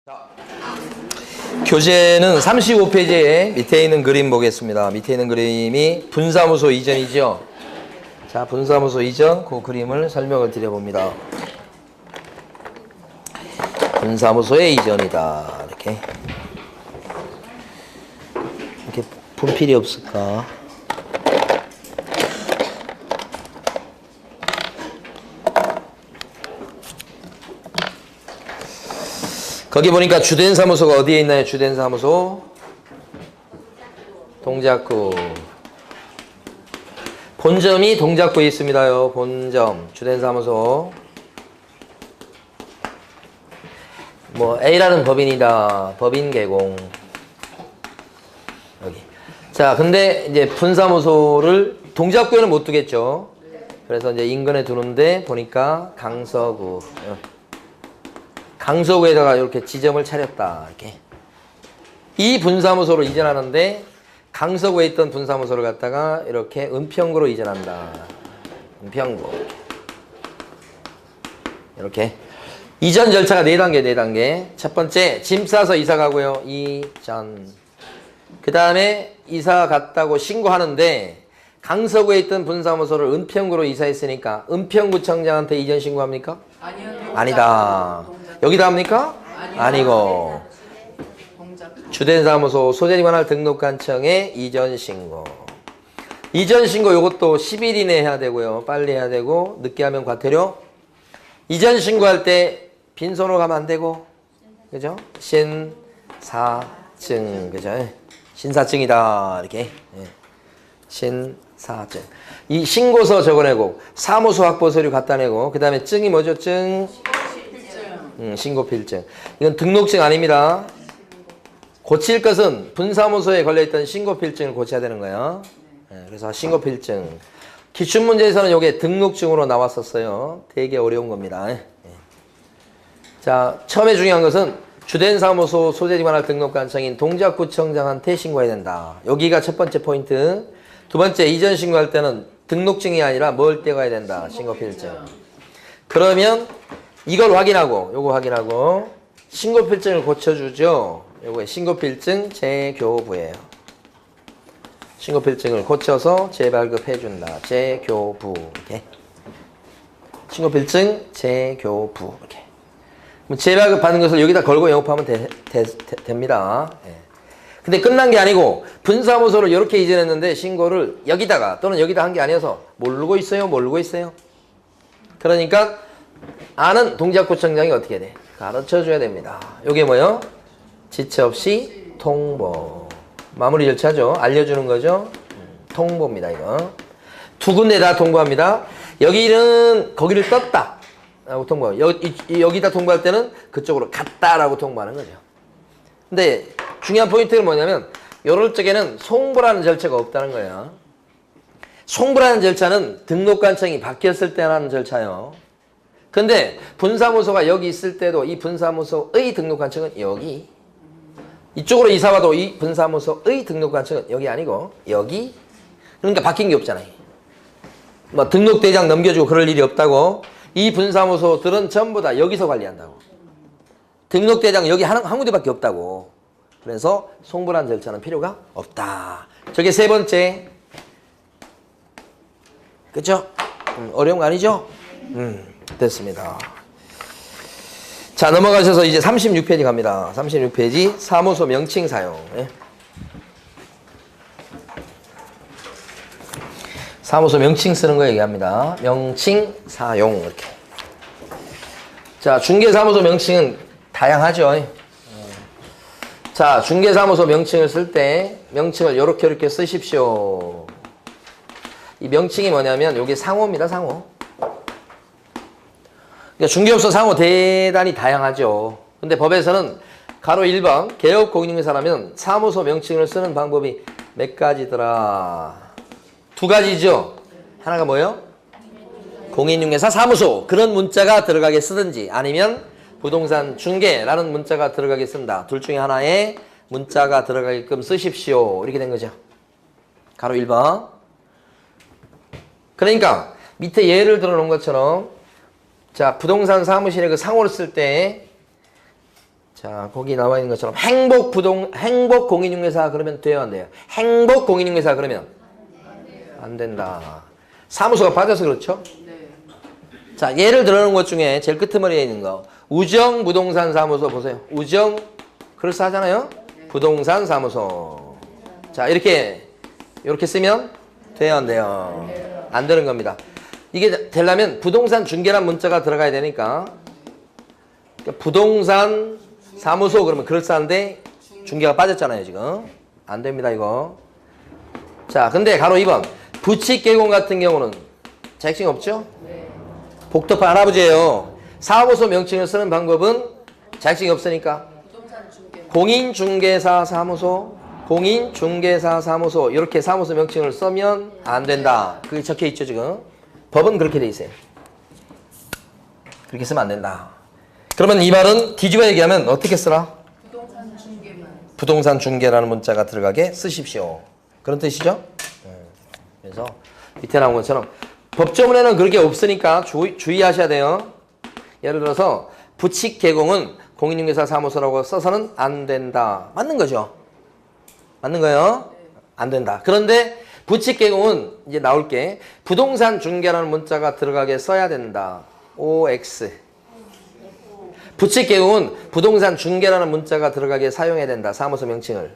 자, 교재는 35페이지에 밑에 있는 그림 보겠습니다. 밑에 있는 그림이 분사무소 이전이죠. 자, 분사무소 이전 그 그림을 설명을 드려봅니다. 분사무소의 이전이다. 이렇게 분필이 없을까? 거기 보니까 주된 사무소가 어디에 있나요? 주된 사무소 동작구. 본점이 동작구에 있습니다요. 본점 주된 사무소. 뭐 A라는 법인이다. 법인 개공. 여기. 자, 근데 이제 분사무소를 동작구에는 못 두겠죠. 그래서 이제 인근에 두는데 보니까 강서구. 강서구에다가 이렇게 지점을 차렸다. 이렇게. 이 분사무소로 이전하는데 강서구에 있던 분사무소를 갖다가 이렇게 은평구로 이전한다. 은평구. 이렇게. 이전 절차가 4단계, 4단계. 첫 번째, 짐 싸서 이사 가고요. 이전. 그 다음에 이사 갔다고 신고하는데 강서구에 있던 분사무소를 은평구로 이사했으니까 은평구청장한테 이전 신고합니까? 아니요. 아니다. 여기다 합니까? 아니고. 주된 사무소 소재지 관할 등록관청에 이전 신고. 이전 신고 요것도 10일 이내에 해야 되고요. 빨리 해야 되고 늦게 하면 과태료. 이전 신고할 때 빈손으로 가면 안 되고. 그죠? 신사증. 그죠? 신사증이다. 이렇게. 신사증. 이 신고서 적어내고 사무소 확보 서류 갖다 내고 그다음에 증이 뭐죠? 증. 신고필증. 이건 등록증 아닙니다. 고칠 것은 분사무소에 걸려있던 신고필증을 고쳐야 되는 거예요. 그래서 신고필증. 기출문제에서는 이게 등록증으로 나왔었어요. 되게 어려운 겁니다. 자, 처음에 중요한 것은 주된 사무소 소재지 관할 등록관청인 동작구청장한테 신고해야 된다. 여기가 첫 번째 포인트. 두 번째, 이전 신고할 때는 등록증이 아니라 뭘 떼가야 된다. 신고필증. 그러면 이걸 확인하고 요거 확인하고 신고필증을 고쳐주죠. 요거에 신고필증 재교부예요. 신고필증을 고쳐서 재발급해준다. 재교부. 이렇게. 신고필증 재교부. 이렇게. 재발급 받는 것을 여기다 걸고 영업하면 됩니다. 예. 근데 끝난 게 아니고 분사무소를 이렇게 이전했는데 신고를 여기다가 또는 여기다 한 게 아니어서 모르고 있어요. 모르고 있어요. 그러니까 아는 동작구청장이 어떻게 돼? 가르쳐줘야 됩니다. 요게 뭐요? 지체 없이 통보. 마무리 절차죠. 알려주는 거죠. 통보입니다. 이거. 두 군데 다 통보합니다. 여기는 거기를 떴다 라고 통보. 여기다 통보할 때는 그쪽으로 갔다 라고 통보하는 거죠. 근데 중요한 포인트는 뭐냐면 요럴 적에는 송부라는 절차가 없다는 거예요. 송부라는 절차는 등록관청이 바뀌었을 때 하는 절차예요. 근데 분사무소가 여기 있을 때도 이 분사무소의 등록관청은 여기. 이쪽으로 이사와도 이 분사무소의 등록관청은 여기 아니고 여기. 그러니까 바뀐 게 없잖아요. 뭐 등록대장 넘겨주고 그럴 일이 없다고. 이 분사무소들은 전부 다 여기서 관리한다고. 등록대장 여기 한 군데밖에 없다고. 그래서 송부란 절차는 필요가 없다. 저게 세 번째. 그쵸? 어려운 거 아니죠? 됐습니다. 자, 넘어가셔서 이제 36페이지 갑니다. 36페이지 사무소 명칭 사용. 예. 사무소 명칭 쓰는 거 얘기합니다. 명칭 사용 이렇게. 자, 중개사무소 명칭은 다양하죠. 자, 중개사무소 명칭을 쓸 때 명칭을 이렇게 쓰십시오. 이 명칭이 뭐냐면 이게 상호입니다. 상호. 그러니까 중개업소 상호 대단히 다양하죠. 근데 법에서는 가로 1번 개업공인중개사라면 사무소 명칭을 쓰는 방법이 몇 가지더라? 두 가지죠. 하나가 뭐예요? 공인중개사 사무소 그런 문자가 들어가게 쓰든지 아니면 부동산 중개라는 문자가 들어가게 쓴다. 둘 중에 하나에 문자가 들어가게끔 쓰십시오. 이렇게 된 거죠. 가로 1번. 그러니까 밑에 예를 들어 놓은 것처럼 자, 부동산 사무실에 그 상호를 쓸 때 자, 거기 나와 있는 것처럼 행복 공인중개사 그러면 돼요, 안 돼요? 행복 공인중개사 그러면 안 된다. 사무소가 빠져서 그렇죠? 자, 예를 들어놓은 것 중에 제일 끄트머리에 있는 거. 우정 부동산 사무소 보세요. 우정, 그럴싸하잖아요? 부동산 사무소. 자, 이렇게 쓰면 돼요, 안 돼요? 안 되는 겁니다. 이게 되려면 부동산 중개란 문자가 들어가야 되니까. 그러니까 부동산 사무소 그러면 그럴싸한데 중개가 빠졌잖아요, 지금. 안 됩니다, 이거. 자, 근데 가로 2번. 부칙개공 같은 경우는 자격증이 없죠? 복잡한 할아버지예요. 사무소 명칭을 쓰는 방법은 자격증이 없으니까 공인중개사 사무소, 공인중개사 사무소 이렇게 사무소 명칭을 쓰면 안 된다. 그게 적혀 있죠, 지금. 법은 그렇게 돼 있어요. 그렇게 쓰면 안 된다. 그러면 이 말은 뒤집어 얘기하면 어떻게 쓰라? 부동산 중개라는 문자가 들어가게 쓰십시오. 그런 뜻이죠? 그래서 밑에 나온 것처럼 법조문에는 그렇게 없으니까 주의하셔야 돼요. 예를 들어서 부칙 개공은 공인중개사 사무소라고 써서는 안 된다. 맞는 거죠? 맞는 거예요? 안 된다. 그런데 부칙 개공은 이제 나올 게 부동산 중개라는 문자가 들어가게 써야 된다. OX. 부칙 개공은 부동산 중개라는 문자가 들어가게 사용해야 된다. 사무소 명칭을.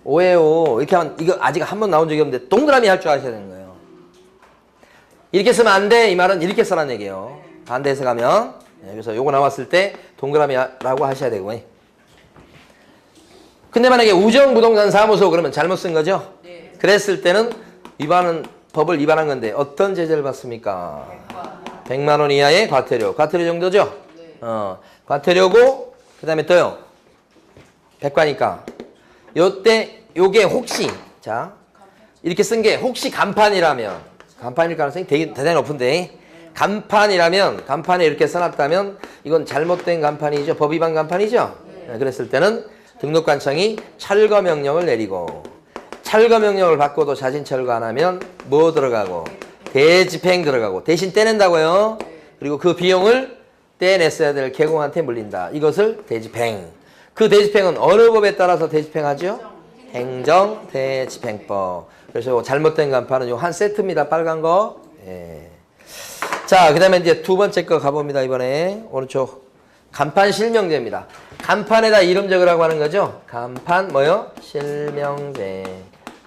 오해요. 이렇게 하면 이거 아직 한 번 나온 적이 없는데 동그라미 할 줄 아셔야 되는 거예요. 이렇게 쓰면 안 돼. 이 말은 이렇게 써라는 얘기예요. 반대해서 가면. 그래서 요거 나왔을 때 동그라미라고 하셔야 되고. 근데 만약에 우정부동산 사무소 그러면 잘못 쓴 거죠? 네. 그랬을 때는 법을 위반한 건데 어떤 제재를 받습니까? 100만 원 이하의 과태료. 과태료 정도죠? 네. 과태료고 그다음에 또요. 백과니까. 요때 요게 혹시 자 이렇게 쓴 게 혹시 간판이라면 간판일 가능성이 되게 대단히 높은데 간판이라면 간판에 이렇게 써놨다면 이건 잘못된 간판이죠. 법 위반 간판이죠. 네. 그랬을 때는 등록관청이 철거 명령을 내리고 철거 명령을 받고도 자진 철거 안 하면 뭐 들어가고 대집행 들어가고 대신 떼낸다고요. 그리고 그 비용을 떼냈어야 될 개공한테 물린다. 이것을 대집행. 그 대집행은 어느 법에 따라서 대집행하죠? 행정대집행법. 그래서 잘못된 간판은 요 한 세트입니다. 빨간 거. 예. 자, 그 다음에 이제 두 번째 거 가봅니다. 이번에 오른쪽 간판 실명제입니다. 간판에다 이름 적으라고 하는 거죠. 간판 뭐요? 실명제.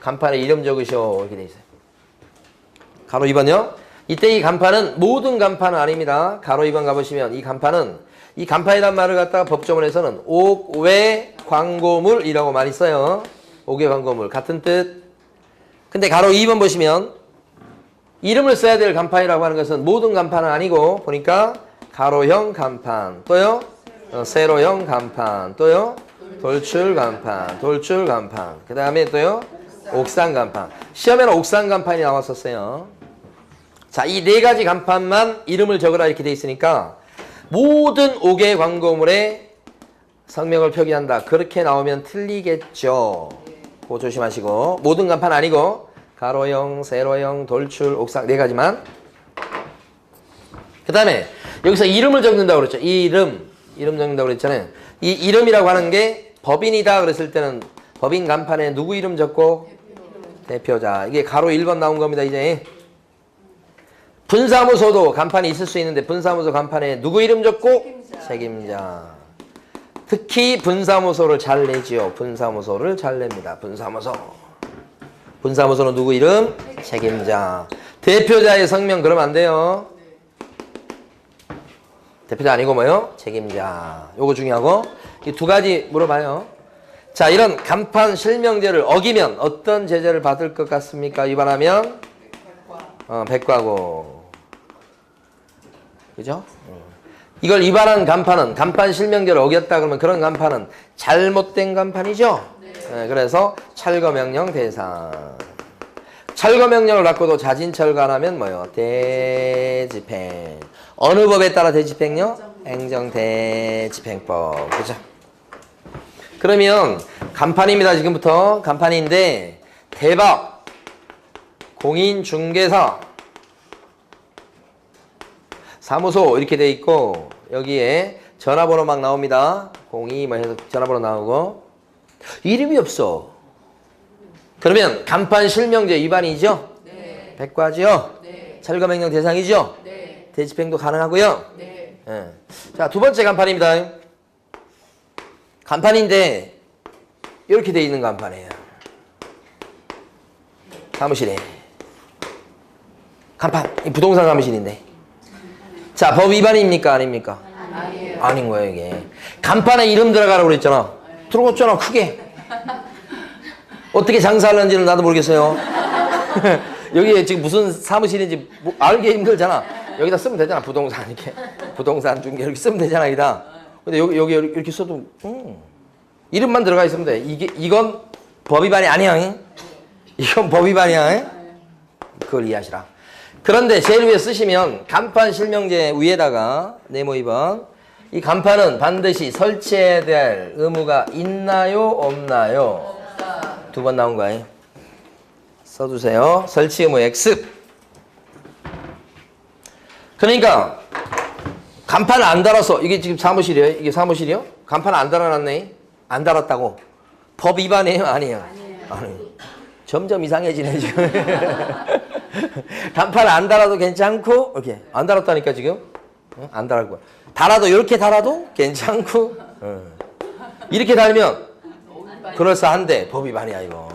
간판에 이름 적으셔. 이렇게 돼 있어요. 가로 2번요. 이때 이 간판은 모든 간판은 아닙니다. 가로 2번 가보시면 이 간판은 이 간판이란 말을 갖다가 법조문에서는 옥외 광고물이라고 많이 써요. 옥외 광고물 같은 뜻. 근데 가로 2번 보시면 이름을 써야 될 간판이라고 하는 것은 모든 간판은 아니고 보니까 가로형 간판 또요. 세로형 간판 또요. 돌출 간판 돌출 간판 그 다음에 또요. 옥상 간판. 시험에는 옥상 간판이 나왔었어요. 자, 이 네 가지 간판만 이름을 적으라 이렇게 돼 있으니까 모든 옥외 광고물에 성명을 표기한다. 그렇게 나오면 틀리겠죠. 그거 조심하시고 모든 간판 아니고 가로형, 세로형, 돌출, 옥상 네 가지만. 그 다음에 여기서 이름을 적는다고 그랬죠. 이름 적는다고 그랬잖아요. 이 이름이라고 하는 게 법인이다 그랬을 때는 법인 간판에 누구 이름 적고? 대표자. 이게 가로 1번 나온 겁니다. 이제 분사무소도 간판이 있을 수 있는데 분사무소 간판에 누구 이름 적고? 책임자. 특히 분사무소를 잘 내지요. 분사무소를 잘 냅니다. 분사무소는 누구 이름? 책임자. 대표자의 성명 그러면 안 돼요. 대표자 아니고 뭐요? 책임자. 요거 중요하고 이 두 가지 물어봐요. 자, 이런 간판 실명제를 어기면 어떤 제재를 받을 것 같습니까? 위반하면 백과고. 그죠? 이걸 위반한 간판은 간판 실명제를 어겼다 그러면 그런 간판은 잘못된 간판이죠? 네, 그래서 철거명령 대상. 철거명령을 받고도 자진 철거 안 하면 뭐요? 대집행. 어느 법에 따라 대집행요? 행정대집행법. 그죠? 그러면 간판입니다. 지금부터 간판인데 대박 공인중개사 사무소 이렇게 돼 있고 여기에 전화번호 막 나옵니다. 02 뭐 해서 전화번호 나오고 이름이 없어. 그러면 간판 실명제 위반이죠? 네. 백과죠? 네. 철거명령 대상이죠? 네. 대집행도 가능하고요. 네. 예. 자, 두 번째 간판입니다. 간판인데 이렇게 돼 있는 간판이에요. 사무실에 간판, 이 부동산 사무실인데. 자, 법 위반입니까? 아닙니까? 아니에요. 아닌 거예요, 이게. 간판에 이름 들어가라고 그랬잖아. 들어갔잖아, 크게. 어떻게 장사하는지는 나도 모르겠어요. 여기에 지금 무슨 사무실인지 알기 힘들잖아. 여기다 쓰면 되잖아, 부동산 이렇게. 부동산 중개 이렇게 쓰면 되잖아, 여기다. 근데 여기 이렇게 써도, 이름만 들어가 있으면 돼. 이건 법 위반이 아니야. 응? 이건 법 위반이야. 응? 그걸 이해하시라. 그런데 제일 위에 쓰시면 간판 실명제 위에다가 네모 2번 이 간판은 반드시 설치해야 될 의무가 있나요? 없나요? 두 번 나온 거예요. 써두세요. 설치 의무 X. 그러니까 간판을 안 달아서 이게 지금 사무실이에요? 이게 사무실이요? 간판을 안 달아놨네. 안 달았다고. 법 위반이에요? 아니에요? 아니에요. 점점 이상해지네 지금. 간판을 안 달아도 괜찮고 이렇게 안 달았다니까 지금. 안 달았고 달아도 이렇게 달아도 괜찮고 이렇게 달면 그럴싸한데 법 위반이야 이거.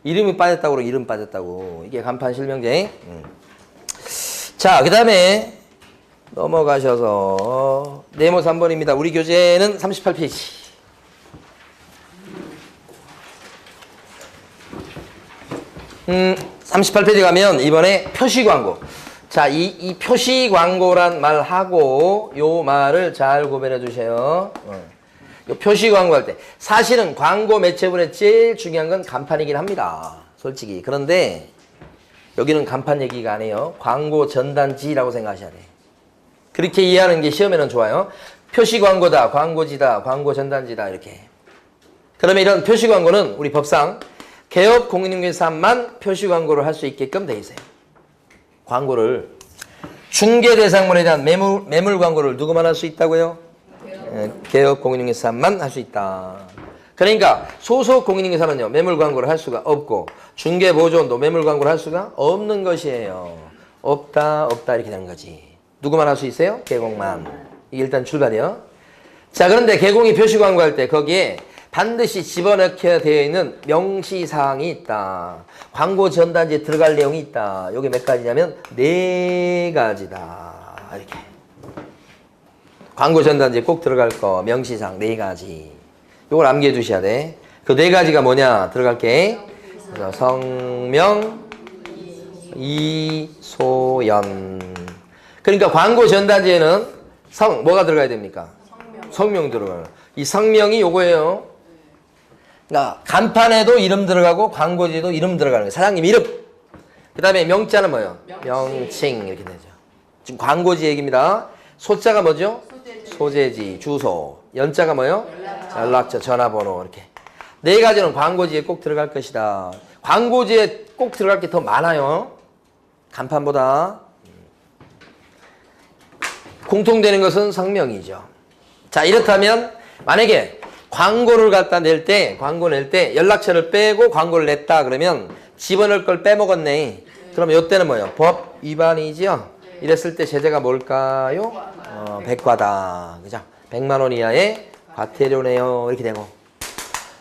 이름이 빠졌다고 그러고 이름 빠졌다고. 이게 간판 실명제. 자, 그 다음에 넘어가셔서 네모 3번입니다. 우리 교재는 38페이지. 음, 38페이지 가면 이번에 표시 광고. 자, 이 표시 광고란 말하고 요 말을 잘 구별해 주세요. 요 표시 광고 할 때 사실은 광고 매체분의 제일 중요한 건 간판이긴 합니다. 솔직히. 그런데 여기는 간판 얘기가 아니에요. 광고 전단지라고 생각하셔야 돼. 그렇게 이해하는 게 시험에는 좋아요. 표시 광고다, 광고지다, 광고 전단지다 이렇게. 그러면 이런 표시 광고는 우리 법상 개업 공인중개사만 표시 광고를 할 수 있게끔 돼 있어요. 광고를 중개 대상물에 대한 매물 광고를 누구만 할 수 있다고요? 개업 공인중개사만 할 수 있다. 그러니까 소속 공인중개사는요 매물 광고를 할 수가 없고 중개 보조원도 매물 광고를 할 수가 없는 것이에요. 없다 이렇게 되는 거지. 누구만 할 수 있어요? 개공만. 이게 일단 출발이요. 자, 그런데 개공이 표시 광고할 때 거기에 반드시 집어넣게 되어 있는 명시사항이 있다. 광고 전단지에 들어갈 내용이 있다. 이게 몇 가지냐면 4가지다. 이렇게. 광고 전단지에 꼭 들어갈 거 명시사항 4가지. 이걸 암기해 두셔야 돼. 그 4가지가 뭐냐? 들어갈게. 그래서 성명, 이소연. 그러니까 광고 전단지에는 뭐가 들어가야 됩니까? 성명 들어가요. 이 성명이 요거예요. 그러니까 간판에도 이름 들어가고 광고지에도 이름 들어가는 거예요. 사장님 이름. 그 다음에 명자는 뭐예요? 명칭 이렇게 되죠. 지금 광고지 얘기입니다. 소자가 뭐죠? 소재지, 주소. 연자가 뭐예요? 연락처, 전화번호 이렇게. 4가지는 광고지에 꼭 들어갈 것이다. 광고지에 꼭 들어갈 게 더 많아요. 간판보다. 공통되는 것은 성명이죠. 자, 이렇다면 만약에 광고를 갖다 낼 때 연락처를 빼고 광고를 냈다 그러면 집어넣을 걸 빼먹었네. 그러면 이때는 뭐예요? 법 위반이죠? 이랬을 때 제재가 뭘까요? 백과다. 그죠? 100만 원 이하의 과태료네요. 이렇게 되고.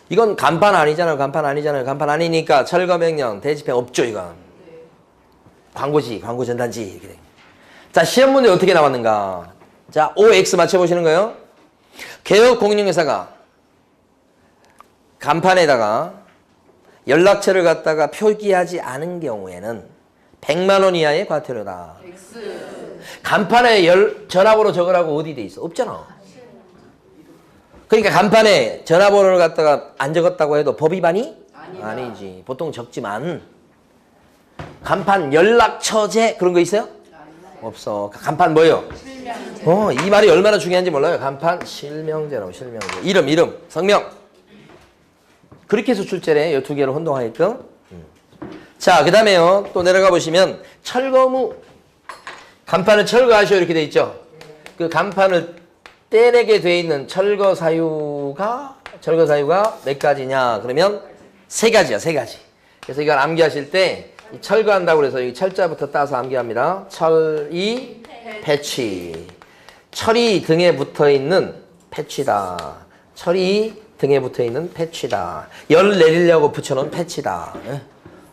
이건 간판 아니잖아요. 간판 아니니까 철거명령, 대집행 없죠, 이건. 광고지, 광고 전단지. 이렇게 돼. 자, 시험 문제 어떻게 나왔는가? 자, OX 맞춰보시는 거예요. 개업 공인중개사가 간판에다가 연락처를 갖다가 표기하지 않은 경우에는 100만 원 이하의 과태료다. 간판에 전화번호 적으라고 어디 돼 있어? 없잖아. 그러니까 간판에 전화번호를 갖다가 안 적었다고 해도 법 위반이? 아니지. 보통 적지만 간판 연락처제 그런 거 있어요? 없어. 간판 뭐예요? 이 말이 얼마나 중요한지 몰라요. 간판 실명제라고. 실명제. 이름, 성명. 그렇게 해서 출제래. 이 2개를 혼동하게끔. 자, 그 다음에요. 또 내려가 보시면 철거무. 간판을 철거하시오 이렇게 돼 있죠. 그 간판을 떼내게 돼 있는 철거 사유가 몇 가지냐? 그러면 세 가지야, 세 가지. 그래서 이걸 암기하실 때 철거한다고 그래서 여기 철자부터 따서 암기합니다. 철이 패치. 철이 등에 붙어 있는 패치다. 철이 등에 붙어 있는 패치다. 열 내리려고 붙여놓은 패치다. 예?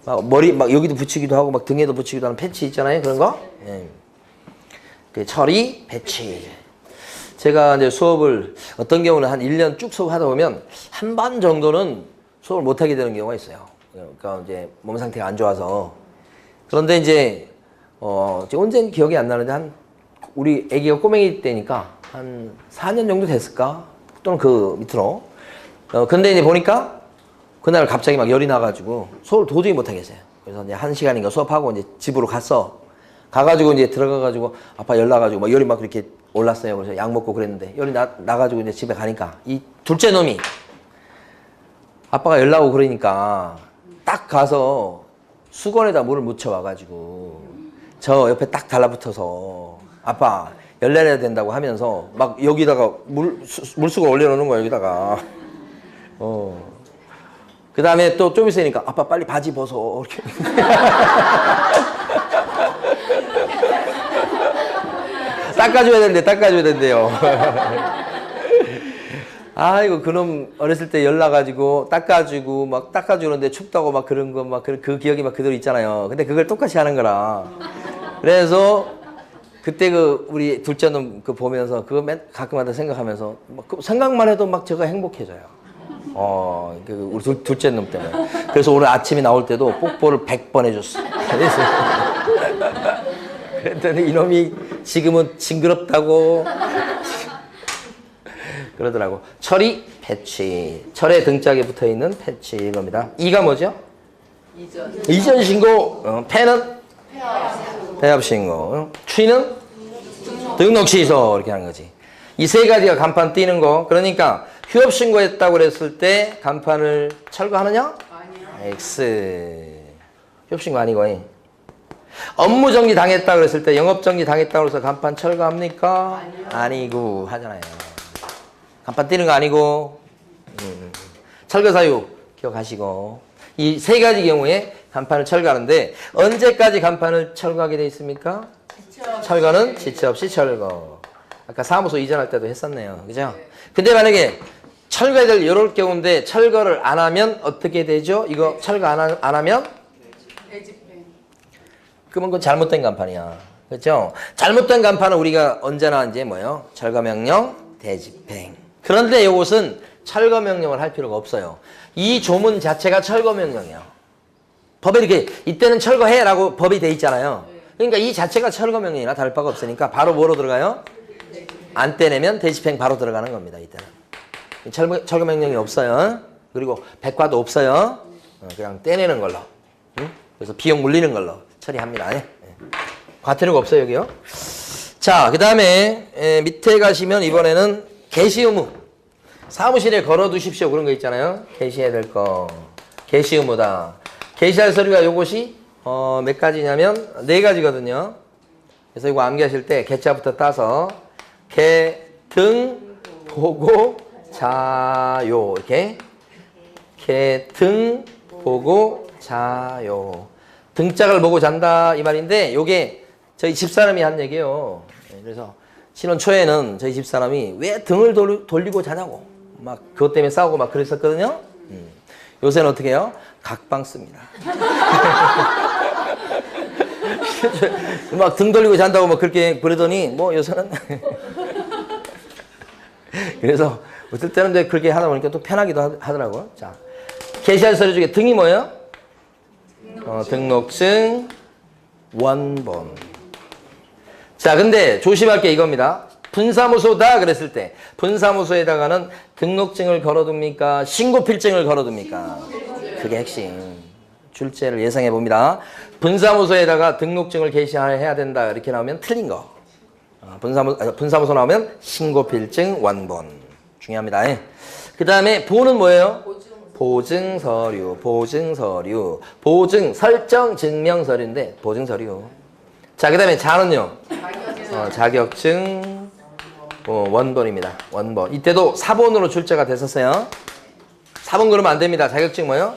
막 머리 막 여기도 붙이기도 하고 막 등에도 붙이기도 하는 패치 있잖아요. 그런 거. 예. 그 철이 패치. 제가 이제 수업을 어떤 경우는 한 1년 쭉 수업하다 보면 한 반 정도는 수업을 못 하게 되는 경우가 있어요. 그러니까 이제 몸 상태가 안 좋아서. 그런데 이제 언제는 기억이 안 나는데 한 우리 아기가 꼬맹이 때니까 한 4년 정도 됐을까? 또는 그 밑으로. 근데 이제 보니까 그날 갑자기 막 열이 나가지고 수업을 도저히 못 하겠어요. 그래서 이제 1시간인가 수업하고 이제 집으로 가가지고 이제 들어가가지고 아빠 열 나가지고 막 열이 막 그렇게 올랐어요. 그래서 약 먹고 그랬는데 열이 나가지고 이제 집에 가니까 이 둘째 놈이 아빠가 열 나고 그러니까 딱 가서 수건에다 물을 묻혀와가지고 저 옆에 딱 달라붙어서 아빠 열 내려야 된다고 하면서 막 여기다가 물수건 올려놓는 거야 여기다가. 그 다음에 또 좀 있으니까 아빠 빨리 바지 벗어 이렇게. 닦아줘야 된대요. 아이고 그놈 어렸을 때 열나가지고 닦아주고 막 닦아주는데 춥다고 막 그런 거 막 그 기억이 막 그대로 있잖아요. 근데 그걸 똑같이 하는 거라. 그래서 그때 그 우리 둘째 놈 그 보면서 그거 가끔마다 생각하면서 막 그 생각만 해도 막 제가 행복해져요. 그 우리 둘째 놈 때문에. 그래서 오늘 아침에 나올 때도 뽀뽀를 100번 해줬어. 그랬더니 이놈이 지금은 징그럽다고 그러더라고. 철이 패치. 철의 등짝에 붙어있는 패치 이겁니다. 이가 뭐죠? 이전 신고. 패는? 폐합 신고. 취는? 등록 취소. 이렇게 하는 거지. 이 세 가지가 간판 띄는 거. 그러니까 휴업 신고했다고 그랬을 때 간판을 철거하느냐? 아니요. X. 휴업 신고 아니고. 업무 정지 당했다 그랬을 때 영업 정지 당했다고 해서 간판 철거합니까? 아니요. 아니고 하잖아요. 간판 띄는 거 아니고. 철거 사유 기억하시고. 이 세 가지 경우에 간판을 철거하는데 언제까지 간판을 철거하게 돼 있습니까? 철거는 지체 없이 철거. 아까 사무소 이전할 때도 했었네요. 그죠? 근데 만약에 철거해야 될 이럴 경우인데 철거를 안 하면 어떻게 되죠? 이거 철거 안 하면? 그러면 그건 잘못된 간판이야. 그렇죠? 잘못된 간판은 우리가 언제나 이제 뭐예요? 철거명령, 대집행. 그런데 이것은 철거명령을 할 필요가 없어요. 이 조문 자체가 철거명령이에요. 법에 이렇게 이때는 철거해라고 법이 돼 있잖아요. 그러니까 이 자체가 철거명령이나 다를 바가 없으니까 바로 뭐로 들어가요? 안 떼내면 대집행 바로 들어가는 겁니다. 이때는. 철거명령이 없어요. 그리고 백과도 없어요. 그냥 떼내는 걸로. 그래서 비용 물리는 걸로 처리합니다. 과태료가 없어요, 여기요. 자, 그 다음에 밑에 가시면 이번에는 게시 의무. 사무실에 걸어 두십시오. 그런 거 있잖아요. 게시해야 될 거. 게시 의무다. 게시할 서류가 요것이 몇 가지냐면 4가지거든요. 그래서 이거 암기하실 때 개자부터 따서 개, 등, 보고, 자요. 이렇게. 개, 등, 보고, 자요. 등짝을 보고 잔다 이 말인데 요게 저희 집사람이 한 얘기예요. 그래서 신혼 초에는 저희 집사람이 왜 등을 돌리고 자냐고 막 그것 때문에 싸우고 막 그랬었거든요. 요새는 어떻게 해요? 각방 씁니다. 막 등 돌리고 잔다고 막 그렇게 그러더니 뭐 요새는 그래서 어떨 때는 이제 그렇게 하다 보니까 또 편하기도 하더라고요. 자, 게시할 서류 중에 등이 뭐예요? 등록증 원본. 자, 근데 조심할 게 이겁니다. 분사무소다 그랬을 때 분사무소에다가는 등록증을 걸어둡니까? 신고필증을 걸어둡니까? 그게 핵심. 출제를 예상해 봅니다. 분사무소에다가 등록증을 게시해야 된다 이렇게 나오면 틀린 거. 분사무소 나오면 신고필증 원본. 중요합니다. 그 다음에 보는 뭐예요? 보증서류, 보증서류, 보증, 설정, 증명서류인데 보증서류. 자, 그 다음에 자는요? 자격증, 원본입니다. 원본. 이때도 사본으로 출제가 됐었어요. 사본 그러면 안 됩니다. 자격증 뭐요?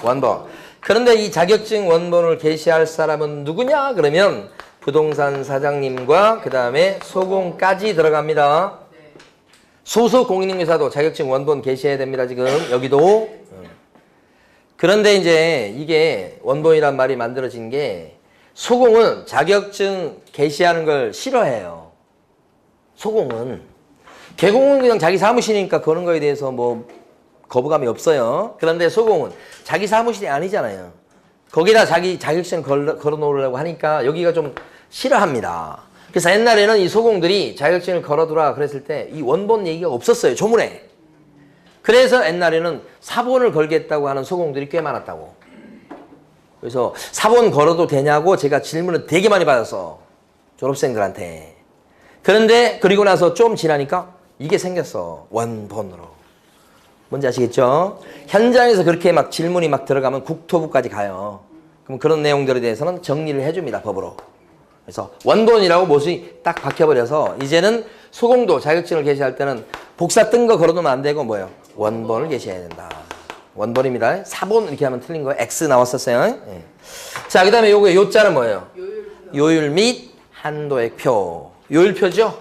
원본. 그런데 이 자격증 원본을 게시할 사람은 누구냐? 그러면 부동산 사장님과 그 다음에 소공까지 들어갑니다. 소속 공인중개사도 자격증 원본 게시해야 됩니다. 지금 여기도. 그런데 이제 이게 원본이란 말이 만들어진 게 소공은 자격증 게시하는 걸 싫어해요. 소공은. 개공은 그냥 자기 사무실이니까 그런 거에 대해서 뭐 거부감이 없어요. 그런데 소공은 자기 사무실이 아니잖아요. 거기다 자기 자격증 걸어 놓으려고 하니까 여기가 좀 싫어합니다. 그래서 옛날에는 이 소공들이 자격증을 걸어두라 그랬을 때 이 원본 얘기가 없었어요. 조문에. 그래서 옛날에는 사본을 걸겠다고 하는 소공들이 꽤 많았다고. 그래서 사본 걸어도 되냐고 제가 질문을 되게 많이 받았어. 졸업생들한테. 그런데 그리고 나서 좀 지나니까 이게 생겼어. 원본으로. 뭔지 아시겠죠? 현장에서 그렇게 막 질문이 막 들어가면 국토부까지 가요. 그럼 그런 내용들에 대해서는 정리를 해줍니다. 법으로. 그래서 원본이라고 못이 딱 박혀버려서 이제는 소공도 자격증을 게시할 때는 복사 뜬 거 걸어놓으면 안 되고 뭐예요? 원본을 게시해야 된다. 원본입니다. 사본 이렇게 하면 틀린 거예요. X 나왔었어요. 네. 자, 그 다음에 요자는 뭐예요? 요율 및 한도액표. 요율표죠?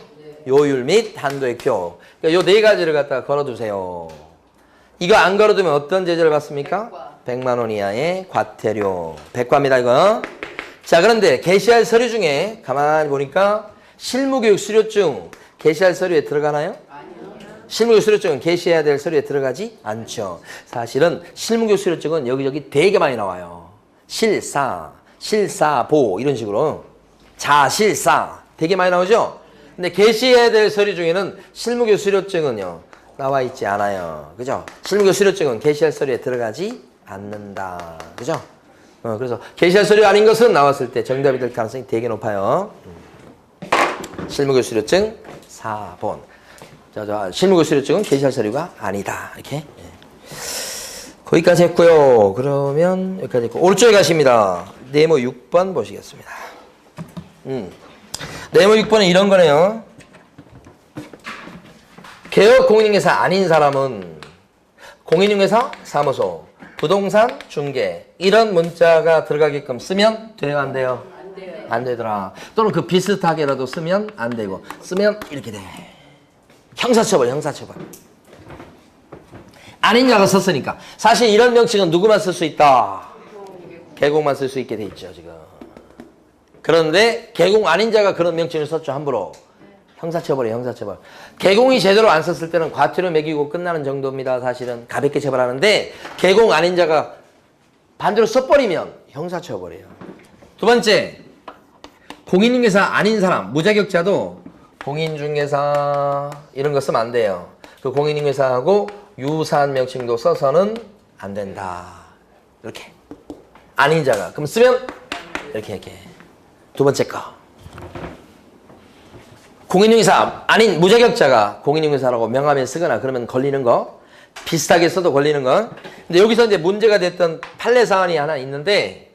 요율 및 한도액표. 그러니까 요 네 가지를 갖다가 걸어두세요. 이거 안 걸어두면 어떤 제재를 받습니까? 100만 원 이하의 과태료. 백과입니다, 이거. 자, 그런데 게시할 서류 중에 가만히 보니까 실무교육 수료증 게시할 서류에 들어가나요? 아니요. 실무교육 수료증은 게시해야 될 서류에 들어가지 않죠. 사실은 실무교육 수료증은 여기저기 되게 많이 나와요. 실사, 실사보 이런 식으로 자실사 되게 많이 나오죠. 근데 게시해야 될 서류 중에는 실무교육 수료증은요 나와 있지 않아요. 그죠? 실무교육 수료증은 게시할 서류에 들어가지 않는다. 그죠? 그래서 게시할 서류 아닌 것은 나왔을 때 정답이 될 가능성이 되게 높아요. 실무교육 수료증 4번. 자, 실무교육 수료증은 게시할 서류가 아니다. 이렇게. 거기까지 했고요. 그러면 여기까지 했고 오른쪽에 가십니다. 네모 6번 보시겠습니다. 네모 6번은 이런 거네요. 개업 공인중개사 아닌 사람은 공인중개사 사무소, 부동산 중개 이런 문자가 들어가게끔 쓰면 돼요, 안 돼요? 안 돼요. 안 되더라. 또는 그 비슷하게라도 쓰면 안 되고 쓰면 이렇게 돼. 형사처벌, 형사처벌. 아닌 자가 썼으니까. 사실 이런 명칭은 누구만 쓸 수 있다? 개공만 쓸 수 있게 돼 있죠, 지금. 그런데 개공 아닌 자가 그런 명칭을 썼죠, 함부로. 형사처벌이에요, 형사처벌. 개공이 제대로 안 썼을 때는 과태료 매기고 끝나는 정도입니다. 사실은 가볍게 처벌하는데 개공 아닌 자가 반대로 써버리면 형사처벌이에요. 두 번째, 공인중개사 아닌 사람, 무자격자도 공인중개사 이런 거 쓰면 안 돼요. 그 공인중개사하고 유사한 명칭도 써서는 안 된다. 이렇게. 아닌 자가. 그럼 쓰면 이렇게. 두 번째 거. 공인중개사 아닌 무자격자가 공인중개사라고 명함에 쓰거나 그러면 걸리는 거 비슷하게 써도 걸리는 거. 근데 여기서 이제 문제가 됐던 판례 사안이 하나 있는데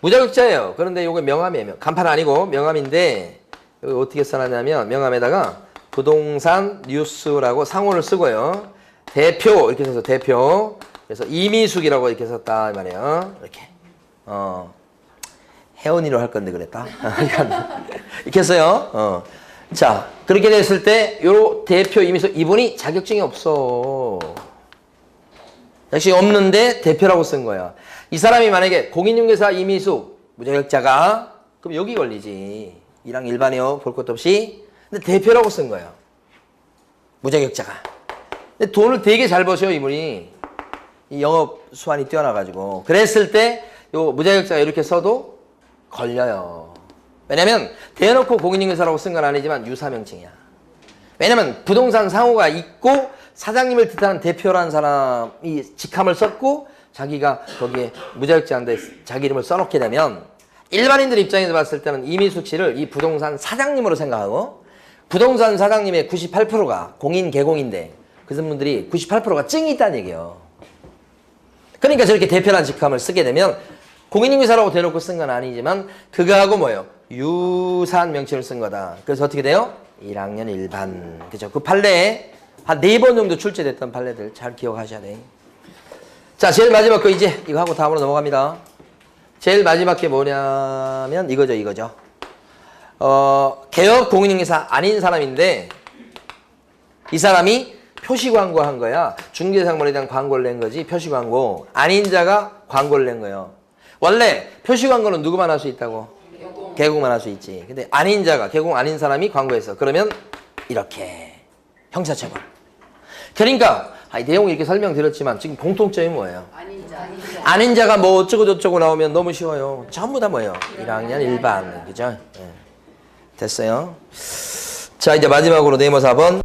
무자격자예요. 그런데 이게 명함이에요. 간판 아니고 명함인데 여기 어떻게 써놨냐면 명함에다가 부동산 뉴스라고 상호를 쓰고요. 대표 이렇게 써서 대표. 그래서 이미숙이라고 이렇게 썼다 이 말이에요. 이렇게. 혜원이로 할 건데 그랬다. 이렇게 했어요. 자, 그렇게 됐을 때, 요 대표 이미숙, 이분이 자격증이 없어. 자격증이 없는데 대표라고 쓴 거야. 이 사람이 만약에 공인중개사 이미숙, 무자격자가, 그럼 여기 걸리지. 이랑 일반이요, 볼 것도 없이. 근데 대표라고 쓴 거야. 무자격자가. 근데 돈을 되게 잘 버셔요, 이분이. 이 영업 수완이 뛰어나가지고. 그랬을 때, 요 무자격자가 이렇게 써도 걸려요. 왜냐면 대놓고 공인중개사라고 쓴 건 아니지만 유사명칭이야. 왜냐면 부동산 상호가 있고 사장님을 뜻하는 대표라는 사람이 직함을 썼고 자기가 거기에 무자격자인데 자기 이름을 써놓게 되면 일반인들 입장에서 봤을 때는 이미숙 씨를 이 부동산 사장님으로 생각하고 부동산 사장님의 98%가 공인 개공인데 그 분들이 98%가 증이 있다는 얘기예요. 그러니까 저렇게 대표라는 직함을 쓰게 되면 공인중개사라고 대놓고 쓴 건 아니지만 그거하고 뭐예요? 유사한 명칭을 쓴 거다. 그래서 어떻게 돼요? 1학년 일반. 그죠? 그 판례 한 4번 정도 출제됐던 판례들 잘 기억하셔야 돼. 자, 제일 마지막 거 이제 이거 하고 다음으로 넘어갑니다. 제일 마지막 게 뭐냐면 이거죠. 개업 공인중개사 아닌 사람인데 이 사람이 표시광고 한 거야. 중개상물에 대한 광고를 낸 거지. 표시광고. 아닌 자가 광고를 낸 거예요. 원래 표시광고는 누구만 할 수 있다고? 개국만 할 수 있지. 근데 아닌 자가, 개국 아닌 사람이 광고했어. 그러면 이렇게 형사처벌. 그러니까 이 내용 이렇게 설명드렸지만 지금 공통점이 뭐예요? 아닌 자가 뭐 어쩌고 저쩌고 나오면 너무 쉬워요. 전부 다 뭐예요? 1학년 일반. 그죠? 네. 됐어요. 자, 이제 마지막으로 네모 4번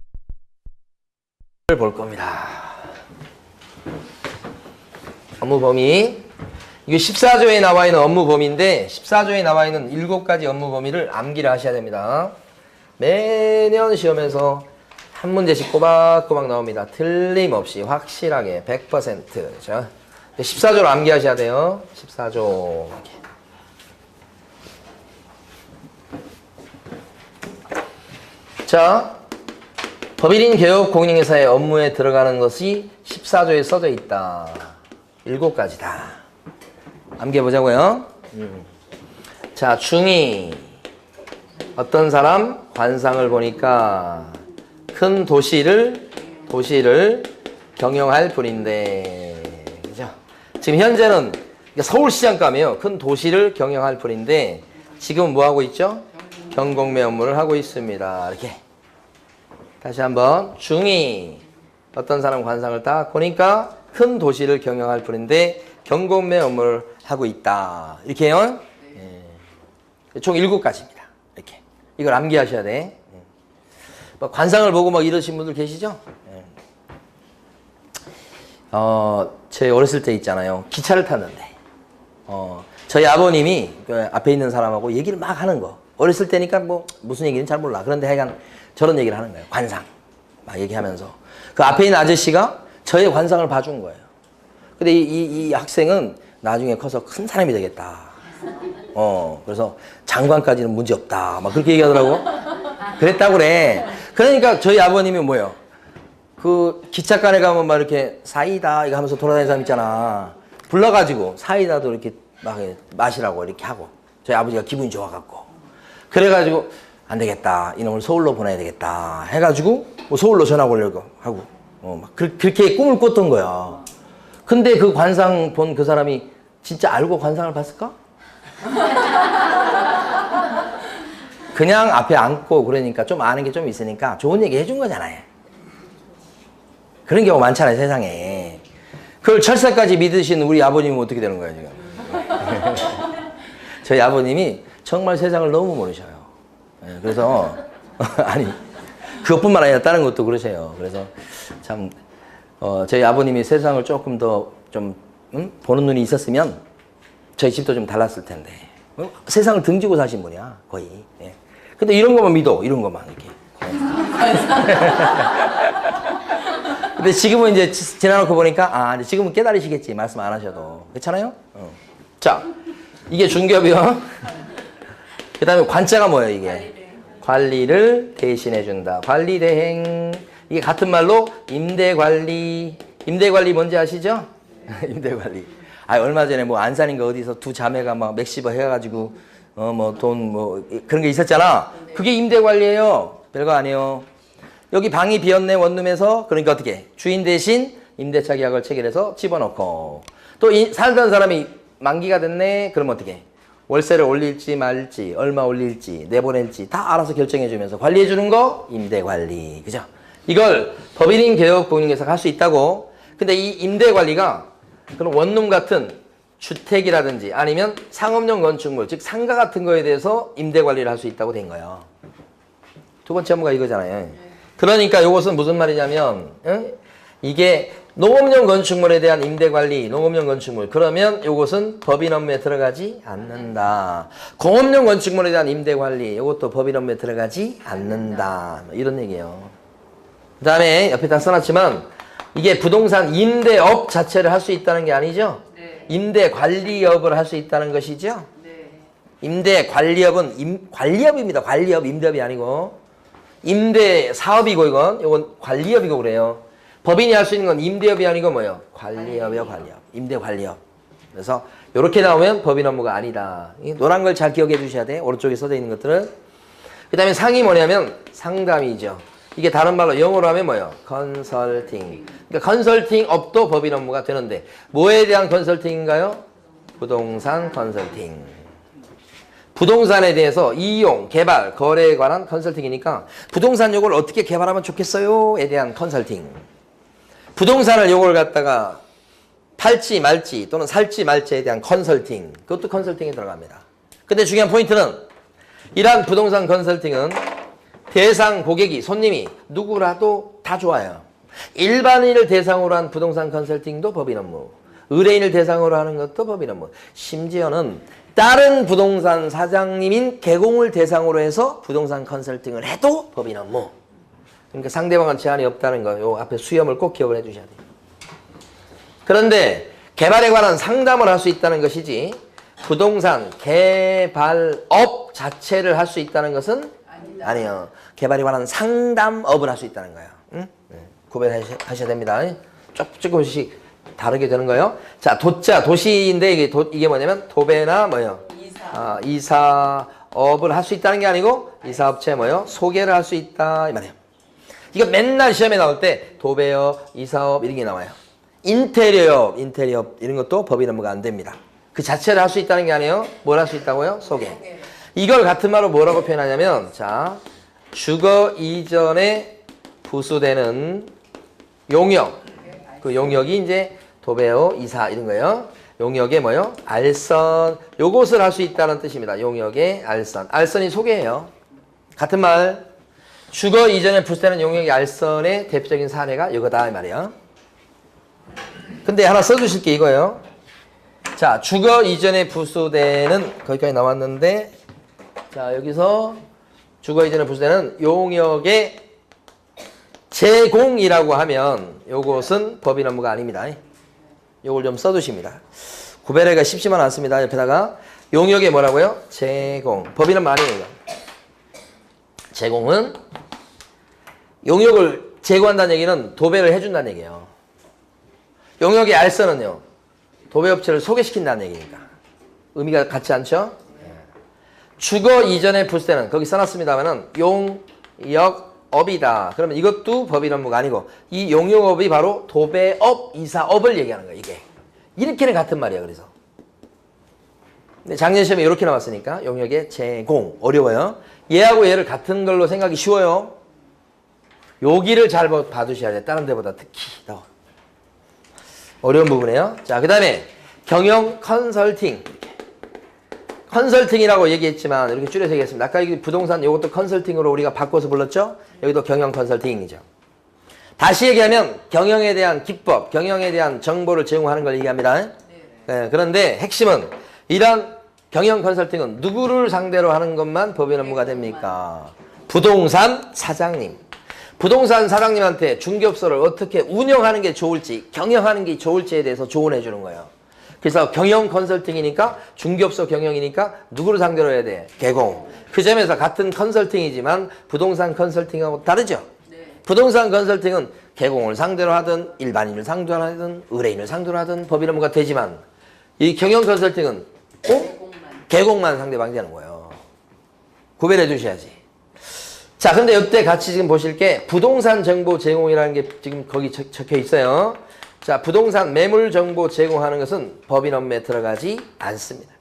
볼 겁니다. 업무 범위. 이게 14조에 나와 있는 업무 범위인데 14조에 나와 있는 7가지 업무 범위를 암기를 하셔야 됩니다. 매년 시험에서 한 문제씩 꼬박꼬박 나옵니다. 틀림없이 확실하게 100%. 그렇죠? 14조로 암기하셔야 돼요. 14조. 자, 법인인 개업 공인중개사의 업무에 들어가는 것이 14조에 써져 있다. 7가지다. 암기해보자고요. 자, 중이 어떤 사람 관상을 보니까 큰 도시를 경영할 뿐인데, 그죠? 지금 현재는 서울시장감이에요. 큰 도시를 경영할 뿐인데 지금 뭐 하고 있죠? 경공매 업무를 하고 있습니다. 이렇게 다시 한번 중이 어떤 사람 관상을 딱 보니까 큰 도시를 경영할 뿐인데 경공매 업무를 하고 있다. 이렇게요. 예. 총 7가지입니다. 이렇게 이걸 암기하셔야 돼. 뭐 관상을 보고 막 이러신 분들 계시죠? 예. 제 어렸을 때 있잖아요. 기차를 탔는데 저희 아버님이 그 앞에 있는 사람하고 얘기를 막 하는 거. 어렸을 때니까 뭐 무슨 얘기는 잘 몰라. 그런데 하여간 저런 얘기를 하는 거예요. 관상 막 얘기하면서 그 앞에 있는 아저씨가 저의 관상을 봐준 거예요. 근데 이 학생은 나중에 커서 큰 사람이 되겠다. 그래서 장관까지는 문제 없다. 막 그렇게 얘기하더라고. 그랬다고 그래. 그러니까 저희 아버님이 뭐예요? 그 기차간에 가면 막 이렇게 사이다 이거 하면서 돌아다니는 사람 있잖아. 불러가지고 사이다도 이렇게 막 마시라고 이렇게 하고 저희 아버지가 기분이 좋아갖고 그래가지고 안 되겠다. 이놈을 서울로 보내야 되겠다. 해가지고 뭐 서울로 전화 걸려고 하고 막 그렇게 꿈을 꿨던 거야. 근데 그 관상 본 그 사람이 진짜 알고 관상을 봤을까? 그냥 앞에 앉고 그러니까 좀 아는 게 좀 있으니까 좋은 얘기 해준 거잖아요. 그런 경우 많잖아요, 세상에. 그걸 철사까지 믿으신 우리 아버님은 어떻게 되는 거예요, 지금? 저희 아버님이 정말 세상을 너무 모르셔요. 그래서, 아니, 그것뿐만 아니라 다른 것도 그러세요. 그래서 참, 저희 아버님이 세상을 조금 더 좀, 보는 눈이 있었으면 저희 집도 좀 달랐을 텐데. 세상을 등지고 사신 분이야, 거의. 예. 근데 이런 것만 믿어, 이런 것만, 이렇게. 근데 지금은 이제 지나놓고 보니까, 이제 지금은 깨달으시겠지, 말씀 안 하셔도. 그렇잖아요? 자, 이게 중개업이요. 그 다음에 관자가 뭐예요, 이게? 관리를 대신해준다. 관리대행. 이게 같은 말로 임대관리. 임대관리 뭔지 아시죠? 임대관리. 얼마 전에 뭐 안산인가 어디서 두 자매가 막 맥시버 해가지고, 뭐 돈 뭐 그런 게 있었잖아. 그게 임대관리예요. 별거 아니에요. 여기 방이 비었네, 원룸에서. 그러니까 어떻게? 주인 대신 임대차 계약을 체결해서 집어넣고. 또 살던 사람이 만기가 됐네. 그러면 어떻게? 월세를 올릴지 말지, 얼마 올릴지, 내보낼지 다 알아서 결정해주면서 관리해주는 거 임대관리. 그죠? 이걸 법인인 개업 공인중개사가 할 수 있다고. 근데 이 임대관리가 그런 원룸 같은 주택이라든지 아니면 상업용 건축물, 즉 상가 같은 거에 대해서 임대관리를 할 수 있다고 된 거예요. 두 번째 업무가 이거잖아요. 그러니까 이것은 무슨 말이냐면 이게 농업용 건축물에 대한 임대관리, 농업용 건축물. 그러면 이것은 법인 업무에 들어가지 않는다. 공업용 건축물에 대한 임대관리, 이것도 법인 업무에 들어가지 않는다. 이런 얘기예요. 그 다음에 옆에 다 써놨지만 이게 부동산 임대업 자체를 할 수 있다는 게 아니죠? 네. 임대관리업을 할 수 있다는 것이죠? 네. 임대관리업은 관리업입니다. 관리업, 임대업이 아니고 임대 사업이고 이건 관리업이고 그래요. 법인이 할 수 있는 건 임대업이 아니고 뭐예요? 관리업이요, 관리업. 임대 관리업. 그래서 이렇게 나오면 법인 업무가 아니다. 이 노란 걸 잘 기억해 주셔야 돼. 오른쪽에 써져 있는 것들은. 그 다음에 상이 뭐냐면 상담이죠. 이게 다른 말로 영어로 하면 뭐예요? 컨설팅. 그러니까 컨설팅 업도 법인 업무가 되는데 뭐에 대한 컨설팅인가요? 부동산 컨설팅. 부동산에 대해서 이용, 개발, 거래에 관한 컨설팅이니까 부동산 요걸 어떻게 개발하면 좋겠어요?에 대한 컨설팅. 부동산을 요걸 갖다가 팔지 말지 또는 살지 말지에 대한 컨설팅. 그것도 컨설팅에 들어갑니다. 근데 중요한 포인트는 이러한 부동산 컨설팅은 대상 고객이 손님이 누구라도 다 좋아요. 일반인을 대상으로 한 부동산 컨설팅도 법인 업무. 의뢰인을 대상으로 하는 것도 법인 업무. 심지어는 다른 부동산 사장님인 개공을 대상으로 해서 부동산 컨설팅을 해도 법인 업무. 그러니까 상대방은 제한이 없다는 거. 요 앞에 수염을 꼭 기억을 해주셔야 돼요. 그런데 개발에 관한 상담을 할 수 있다는 것이지 부동산 개발업 자체를 할 수 있다는 것은 아니에요. 개발에 관한 상담업을 할 수 있다는 거예요. 응? 네. 구별하셔야 됩니다. 조금씩 다르게 되는 거예요. 자, 도자, 도시인데 이게 뭐냐면 도배나 뭐예요? 이사업을 할 수 있다는 게 아니고 이사업체 뭐예요? 소개를 할 수 있다 이 말이에요. 이거 맨날 시험에 나올 때 도배업, 이사업 이런 게 나와요. 인테리어업 이런 것도 법인 업무가 안 됩니다. 그 자체를 할 수 있다는 게 아니에요. 뭘 할 수 있다고요? 소개. 이걸 같은 말로 뭐라고 표현하냐면 자, 주거 이전에 부수되는 용역. 그 용역이 이제 도배업, 이사 이런 거예요. 용역에 뭐요? 알선. 요것을 할 수 있다는 뜻입니다. 용역의 알선. 알선이 소개예요. 같은 말. 주거 이전에 부수되는 용역의 알선의 대표적인 사례가 이거다 이 말이에요. 근데 하나 써주실 게 이거예요. 자, 주거 이전에 부수되는 거기까지 나왔는데 자, 여기서 주거 이전에 부수되는 용역의 제공이라고 하면 요것은 법인 업무가 아닙니다. 요걸 좀 써두십니다. 구별하기가 쉽지만 않습니다. 옆에다가 용역의 뭐라고요? 제공. 법인 업무 아니에요. 제공은 용역을 제공한다는 얘기는 도배를 해준다는 얘기예요. 용역의 알선은요. 도배업체를 소개시킨다는 얘기니까. 의미가 같지 않죠? 주거 이전에 부수되는 거기 써놨습니다만은 용역업이다. 그러면 이것도 법인 업무가 아니고 이 용역업이 바로 도배업, 이사업을 얘기하는 거예요. 이게 이렇게는 같은 말이에요. 그래서 근데 작년 시험에 이렇게 나왔으니까 용역의 제공 어려워요. 얘하고 얘를 같은 걸로 생각이 쉬워요. 여기를 잘 봐두셔야 돼요. 다른 데보다 특히 더 어려운 부분이에요. 자, 그 다음에 경영 컨설팅. 컨설팅이라고 얘기했지만 이렇게 줄여서 얘기했습니다. 아까 이 부동산 이것도 컨설팅으로 우리가 바꿔서 불렀죠? 여기도 경영 컨설팅이죠. 다시 얘기하면 경영에 대한 기법, 경영에 대한 정보를 제공하는 걸 얘기합니다. 네, 그런데 핵심은 이런 경영 컨설팅은 누구를 상대로 하는 것만 법인 업무가 됩니까? 부동산 사장님. 부동산 사장님한테 중개업소를 어떻게 운영하는 게 좋을지, 경영하는 게 좋을지에 대해서 조언해 주는 거예요. 그래서 경영 컨설팅이니까 중개업소 경영이니까 누구를 상대로 해야 돼? 개공. 그 점에서 같은 컨설팅이지만 부동산 컨설팅하고 다르죠? 네. 부동산 컨설팅은 개공을 상대로 하든 일반인을 상대로 하든 의뢰인을 상대로 하든 법인 업무가 되지만 이 경영 컨설팅은 개공만 상대방이 되는 거예요. 구별해 주셔야지. 자, 근데 이때 같이 지금 보실 게 부동산 정보 제공이라는 게 지금 거기 적혀 있어요. 자, 부동산 매물 정보 제공하는 것은 법인 업무에 들어가지 않습니다.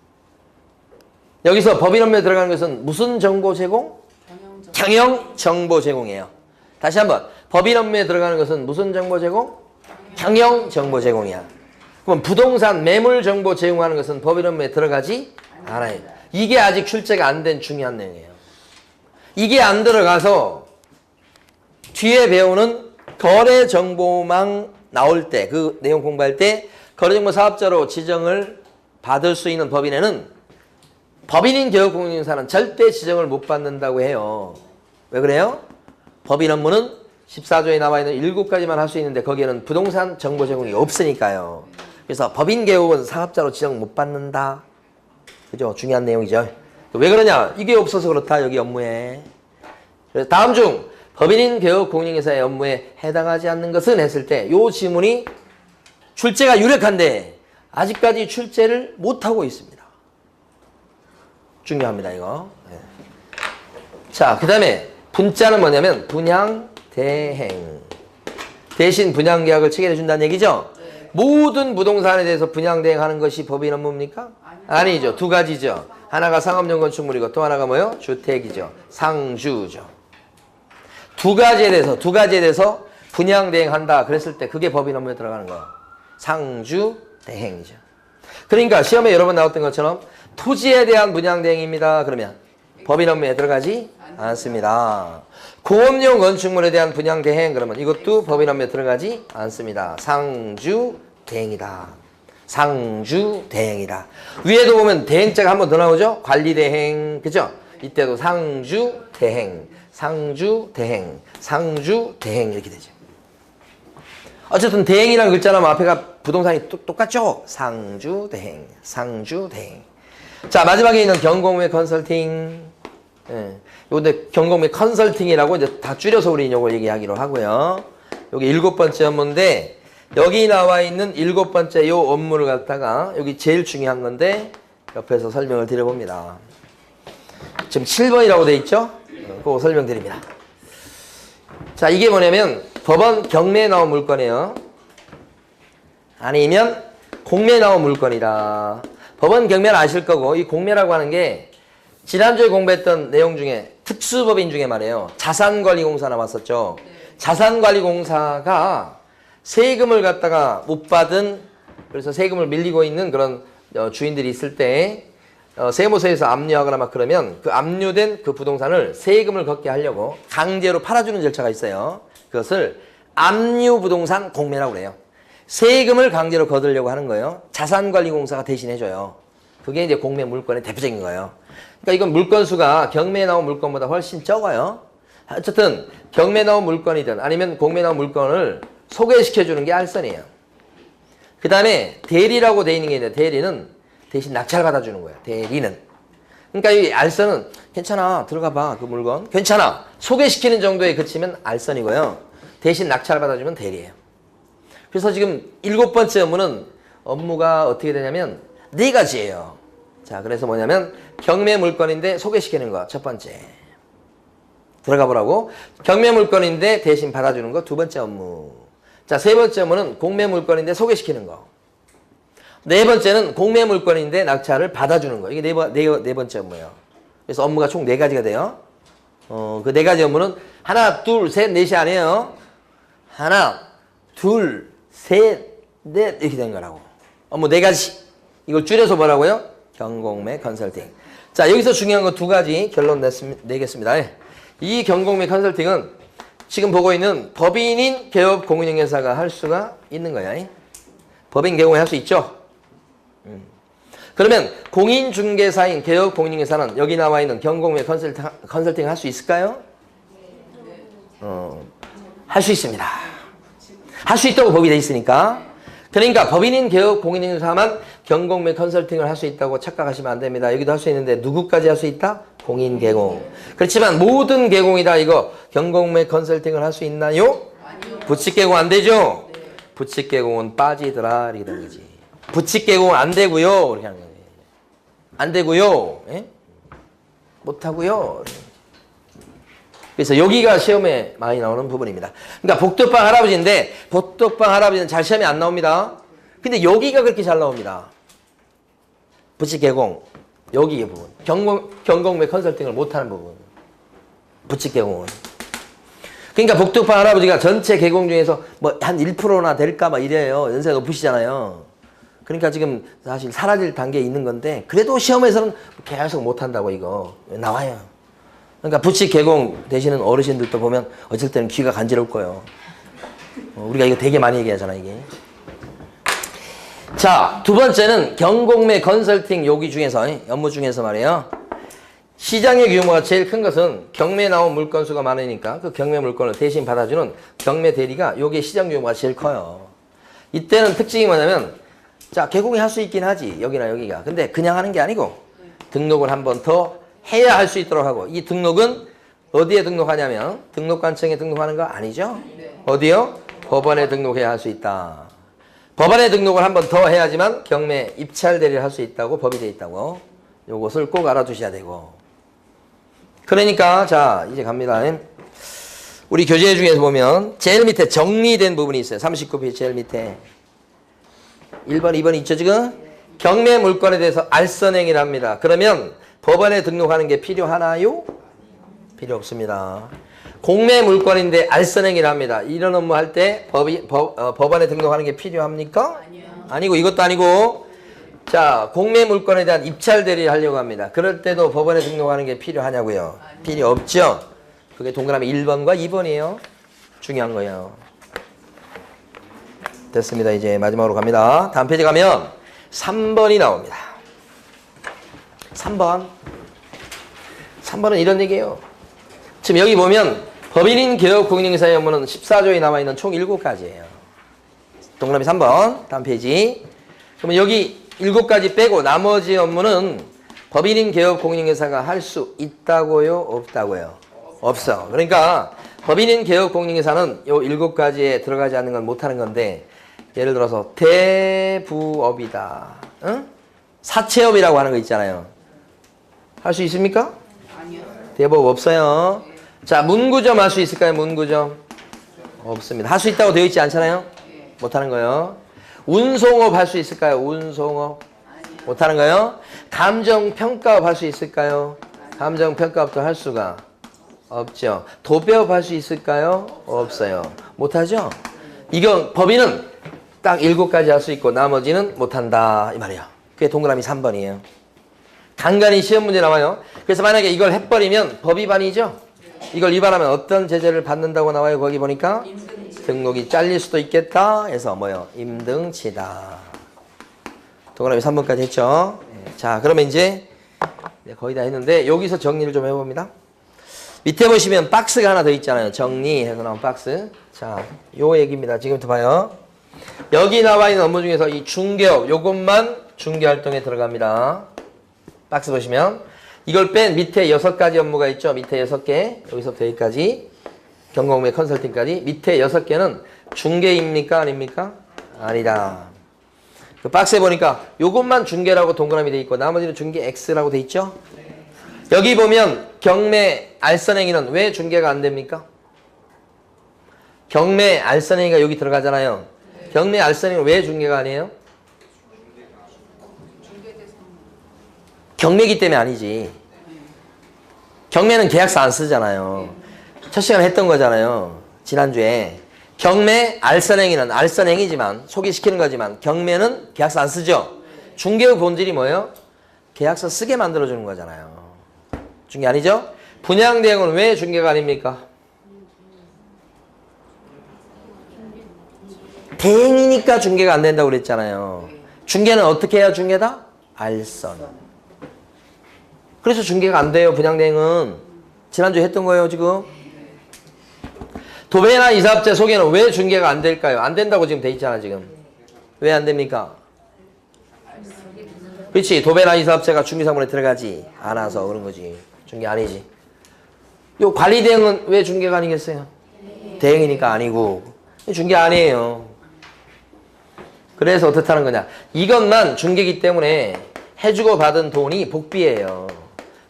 여기서 법인 업무에 들어가는 것은 무슨 정보 제공? 경영 정보 제공이에요. 다시 한번. 법인 업무에 들어가는 것은 무슨 정보 제공? 경영 정보 제공이야. 그럼 부동산 매물 정보 제공하는 것은 법인 업무에 들어가지 않아요. 이게 아직 출제가 안 된 중요한 내용이에요. 이게 안 들어가서 뒤에 배우는 거래 정보망 나올 때, 그 내용 공부할 때 거래정보 사업자로 지정을 받을 수 있는 법인에는 법인인 개업공인인사는 절대 지정을 못 받는다고 해요. 왜 그래요? 법인 업무는 14조에 나와 있는 7가지만 할 수 있는데 거기에는 부동산 정보 제공이 없으니까요. 그래서 법인 개업은 사업자로 지정 못 받는다. 그죠? 중요한 내용이죠. 왜 그러냐? 이게 없어서 그렇다. 여기 업무에. 그래서 다음 중 법인인 개업 공인중개사의 업무에 해당하지 않는 것은 했을 때 요 지문이 출제가 유력한데 아직까지 출제를 못하고 있습니다. 중요합니다, 이거. 네. 자, 그 다음에 분자는 뭐냐면 분양대행. 대신 분양계약을 체결해 준다는 얘기죠? 네. 모든 부동산에 대해서 분양대행하는 것이 법인 업무입니까? 아니죠. 두 가지죠. 하나가 상업용 건축물이고 또 하나가 뭐예요? 주택이죠. 상주죠. 두 가지에 대해서 분양대행한다 그랬을 때 그게 법인 업무에 들어가는 거예요. 상주대행이죠. 그러니까 시험에 여러 번 나왔던 것처럼 토지에 대한 분양대행입니다. 그러면 법인 업무에 들어가지 않습니다. 공업용 건축물에 대한 분양대행 그러면 이것도 법인 업무에 들어가지 않습니다. 상주대행이다. 상주대행이다. 위에도 보면 대행자가 한 번 더 나오죠? 관리대행, 그죠? 이때도 상주대행, 상주대행, 상주대행 이렇게 되죠. 어쨌든 대행이라는 글자라면 앞에가 부동산이 똑같죠? 상주대행, 상주대행. 자, 마지막에 있는 경공매 컨설팅. 예. 요데 경공매 컨설팅이라고 이제 다 줄여서 우리 요걸 얘기하기로 하고요. 여기 7번째 업무인데 여기 나와 있는 7번째 요 업무를 갖다가 여기 제일 중요한 건데 옆에서 설명을 드려봅니다. 지금 7번이라고 돼 있죠? 그거 설명드립니다. 자, 이게 뭐냐면 법원 경매에 나온 물건이에요. 아니면 공매에 나온 물건이다. 법원 경매는 아실 거고 이 공매라고 하는 게 지난주에 공부했던 내용 중에 특수법인 중에 말이에요. 자산관리공사 나왔었죠. 자산관리공사가 세금을 갖다가 못 받은 그래서 세금을 밀리고 있는 그런 주인들이 있을 때 세무서에서 압류하거나 막 그러면 그 압류된 그 부동산을 세금을 걷게 하려고 강제로 팔아주는 절차가 있어요. 그것을 압류부동산 공매라고 그래요. 세금을 강제로 거두려고 하는 거예요. 자산관리공사가 대신해줘요. 그게 이제 공매 물건의 대표적인 거예요. 그러니까 이건 물건 수가 경매에 나온 물건보다 훨씬 적어요. 어쨌든 경매에 나온 물건이든 아니면 공매에 나온 물건을 소개시켜주는 게 알선이에요. 그 다음에 대리라고 돼 있는 게 있는데 대리는 대신 낙찰 받아주는 거예요. 대리는. 그러니까 이 알선은 괜찮아 들어가 봐 그 물건 괜찮아 소개시키는 정도에 그치면 알선이고요. 대신 낙찰 받아주면 대리예요. 그래서 지금 7번째 업무는 업무가 어떻게 되냐면 4가지예요. 자, 그래서 뭐냐면 경매 물건인데 소개시키는 거 첫 번째 들어가 보라고. 경매 물건인데 대신 받아주는 거 2번째 업무. 자, 3번째 업무는 공매 물건인데 소개시키는 거. 4번째는 공매 물건인데 낙찰을 받아주는 거. 이게 네 번째 업무예요. 그래서 업무가 총 4가지가 돼요. 그 4가지 업무는 하나, 둘, 셋, 넷이 아니에요. 하나, 둘, 셋, 넷 이렇게 된 거라고. 업무 4가지. 이걸 줄여서 뭐라고요? 경공매 컨설팅. 자, 여기서 중요한 거 2가지 결론 내겠습니다. 이 경공매 컨설팅은 지금 보고 있는 법인인 개업 공인중개사가 할 수가 있는 거야. 법인 개공에 할 수 있죠? 그러면 공인중개사인 개업 공인중개사는 여기 나와 있는 경공매 컨설팅 할 수 있을까요? 할 수 있습니다. 할 수 있다고 법이 돼 있으니까. 그러니까 법인인 개업 공인중개사만 경공매 컨설팅을 할 수 있다고 착각하시면 안 됩니다. 여기도 할 수 있는데 누구까지 할 수 있다? 공인 개공. 그렇지만 모든 개공이다 이거 경공매 컨설팅을 할 수 있나요? 아니요. 부칙 개공 안 되죠? 네. 부칙 개공은 빠지더라 이렇게 되는 거지. 부칙 개공은 안 되고요. 이렇게 하는 거예요. 안 되고요. 예? 못 하고요. 그래서 여기가 시험에 많이 나오는 부분입니다. 그러니까 복덕방 할아버지인데 복덕방 할아버지는 잘 시험에 안 나옵니다. 근데 여기가 그렇게 잘 나옵니다. 부칙 개공 여기의 부분. 경공매 컨설팅을 못하는 부분. 부칙 개공은. 그러니까 복덕방 할아버지가 전체 개공 중에서 뭐 한 1%나 될까 막 이래요. 연세가 높으시잖아요. 그러니까 지금 사실 사라질 단계에 있는 건데 그래도 시험에서는 계속 못한다고 이거 나와요. 그러니까 부칙 개공 되시는 어르신들도 보면 어쩔 때는 귀가 간지러울 거예요. 우리가 이거 되게 많이 얘기하잖아 이게. 자, 2번째는 경공매 컨설팅 여기 중에서 업무 중에서 말이에요. 시장의 규모가 제일 큰 것은 경매에 나온 물건 수가 많으니까 그 경매 물건을 대신 받아주는 경매 대리가 여기에 시장 규모가 제일 커요. 이때는 특징이 뭐냐면 자, 개공이 할 수 있긴 하지 여기나 여기가. 근데 그냥 하는 게 아니고 등록을 한 번 더 해야 할 수 있도록 하고 이 등록은 어디에 등록하냐면 등록관청에 등록하는 거 아니죠? 어디요? 법원에 등록해야 할 수 있다. 법원에 등록을 한 번 더 해야지만 경매 입찰 대리를 할 수 있다고 법이 되어 있다고. 요것을 꼭 알아두셔야 되고. 그러니까 자 이제 갑니다. 우리 교재 중에서 보면 제일 밑에 정리된 부분이 있어요. 39페이지 제일 밑에 1번, 2번 있죠 지금? 경매 물건에 대해서 알선행위를 합니다. 그러면 법원에 등록하는 게 필요하나요? 필요 없습니다. 공매 물건인데 알선행위를 합니다. 이런 업무 할 때 법원에 등록하는 게 필요합니까? 아니고 이것도 아니고 자 공매 물건에 대한 입찰 대리를 하려고 합니다. 그럴 때도 법원에 등록하는 게 필요하냐고요? 필요 없죠? 그게 동그라미 1번과 2번이에요. 중요한 거예요. 됐습니다. 이제 마지막으로 갑니다. 다음 페이지 가면 3번이 나옵니다. 3번은 이런 얘기예요. 지금 여기 보면 법인인 개업 공인중개사의 업무는 14조에 남아있는 총 7가지예요. 동그라미 3번 다음 페이지. 그러면 여기 7가지 빼고 나머지 업무는 법인인 개업 공인중개사가 할 수 있다고요? 없다고요? 없어. 그러니까 법인인 개업 공인중개사는 요 7가지에 들어가지 않는 건 못하는 건데 예를 들어서 대부업이다. 응? 사채업이라고 하는 거 있잖아요. 할 수 있습니까? 아니요. 대부업 없어요. 자, 문구점 할 수 있을까요? 문구점? 없습니다. 할 수 있다고 되어 있지 않잖아요? 못하는 거요. 운송업 할 수 있을까요? 운송업? 못하는 거요. 감정평가업 할 수 있을까요? 감정평가업도 할 수가 없죠. 도배업 할 수 있을까요? 없어요. 못하죠? 이건 법인은 딱 7가지 할 수 있고 나머지는 못한다 이 말이야. 그게 동그라미 3번이에요. 간간히 시험 문제 나와요. 그래서 만약에 이걸 해버리면 법 위반이죠. 이걸 위반하면 어떤 제재를 받는다고 나와요. 거기 보니까 등록이 잘릴 수도 있겠다 해서 뭐요? 임등치다. 동그라미 3번까지 했죠. 자 그러면 이제 거의 다 했는데 여기서 정리를 좀 해봅니다. 밑에 보시면 박스가 하나 더 있잖아요. 정리해서 나온 박스. 자, 요 얘기입니다. 지금부터 봐요. 여기 나와 있는 업무 중에서 이 중개업, 요것만 중개활동에 들어갑니다. 박스 보시면 이걸 뺀 밑에 6가지 업무가 있죠. 밑에 6개, 여기서부터 여기까지 경공매 컨설팅까지 밑에 6개는 중개입니까? 아닙니까? 아니다. 그 박스에 보니까 요것만 중개라고 동그라미 돼 있고 나머지는 중개 X라고 돼 있죠. 여기 보면 경매 알선행위는 왜 중개가 안 됩니까? 경매 알선행위가 여기 들어가잖아요. 경매 알선행위는 왜 중개가 아니에요? 경매기 때문에 아니지. 경매는 계약서 안 쓰잖아요. 첫 시간에 했던 거잖아요. 지난주에. 경매 알선행위는 알선행위지만 소개시키는 거지만 경매는 계약서 안 쓰죠. 중개의 본질이 뭐예요? 계약서 쓰게 만들어주는 거잖아요. 중개 아니죠? 분양대행은 왜 중개가 아닙니까? 대행이니까 중개가 안 된다고 그랬잖아요. 중개는 어떻게 해야 중개다? 알선. 그래서 중개가 안 돼요. 분양대행은. 지난주에 했던 거예요 지금. 도배나 이사업체 소개는 왜 중개가 안 될까요? 안 된다고 지금 돼 있잖아 지금. 왜 안 됩니까? 그렇지. 도배나 이사업체가 중개사무에 들어가지 않아서 그런 거지. 중개 아니지. 요 관리대행은 왜 중개가 아니겠어요? 대행이니까 아니고. 중개 아니에요. 그래서 어떻다는 거냐. 이것만 중개기 때문에 해주고 받은 돈이 복비예요.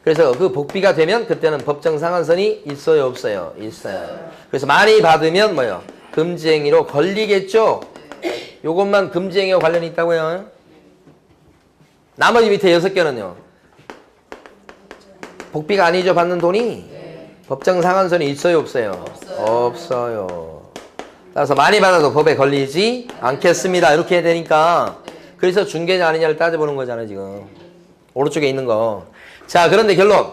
그래서 그 복비가 되면 그때는 법정 상한선이 있어요 없어요? 있어요. 그래서 많이 받으면 뭐요? 금지행위로 걸리겠죠? 요것만 금지행위와 관련이 있다고요. 나머지 밑에 6개는요. 복비가 아니죠 받는 돈이? 법정 상한선이 있어요 없어요? 없어요. 따라서 많이 받아도 법에 걸리지 않겠습니다. 이렇게 해야 되니까 그래서 중개냐 아니냐를 따져보는 거잖아요 지금. 오른쪽에 있는 거. 자 그런데 결론.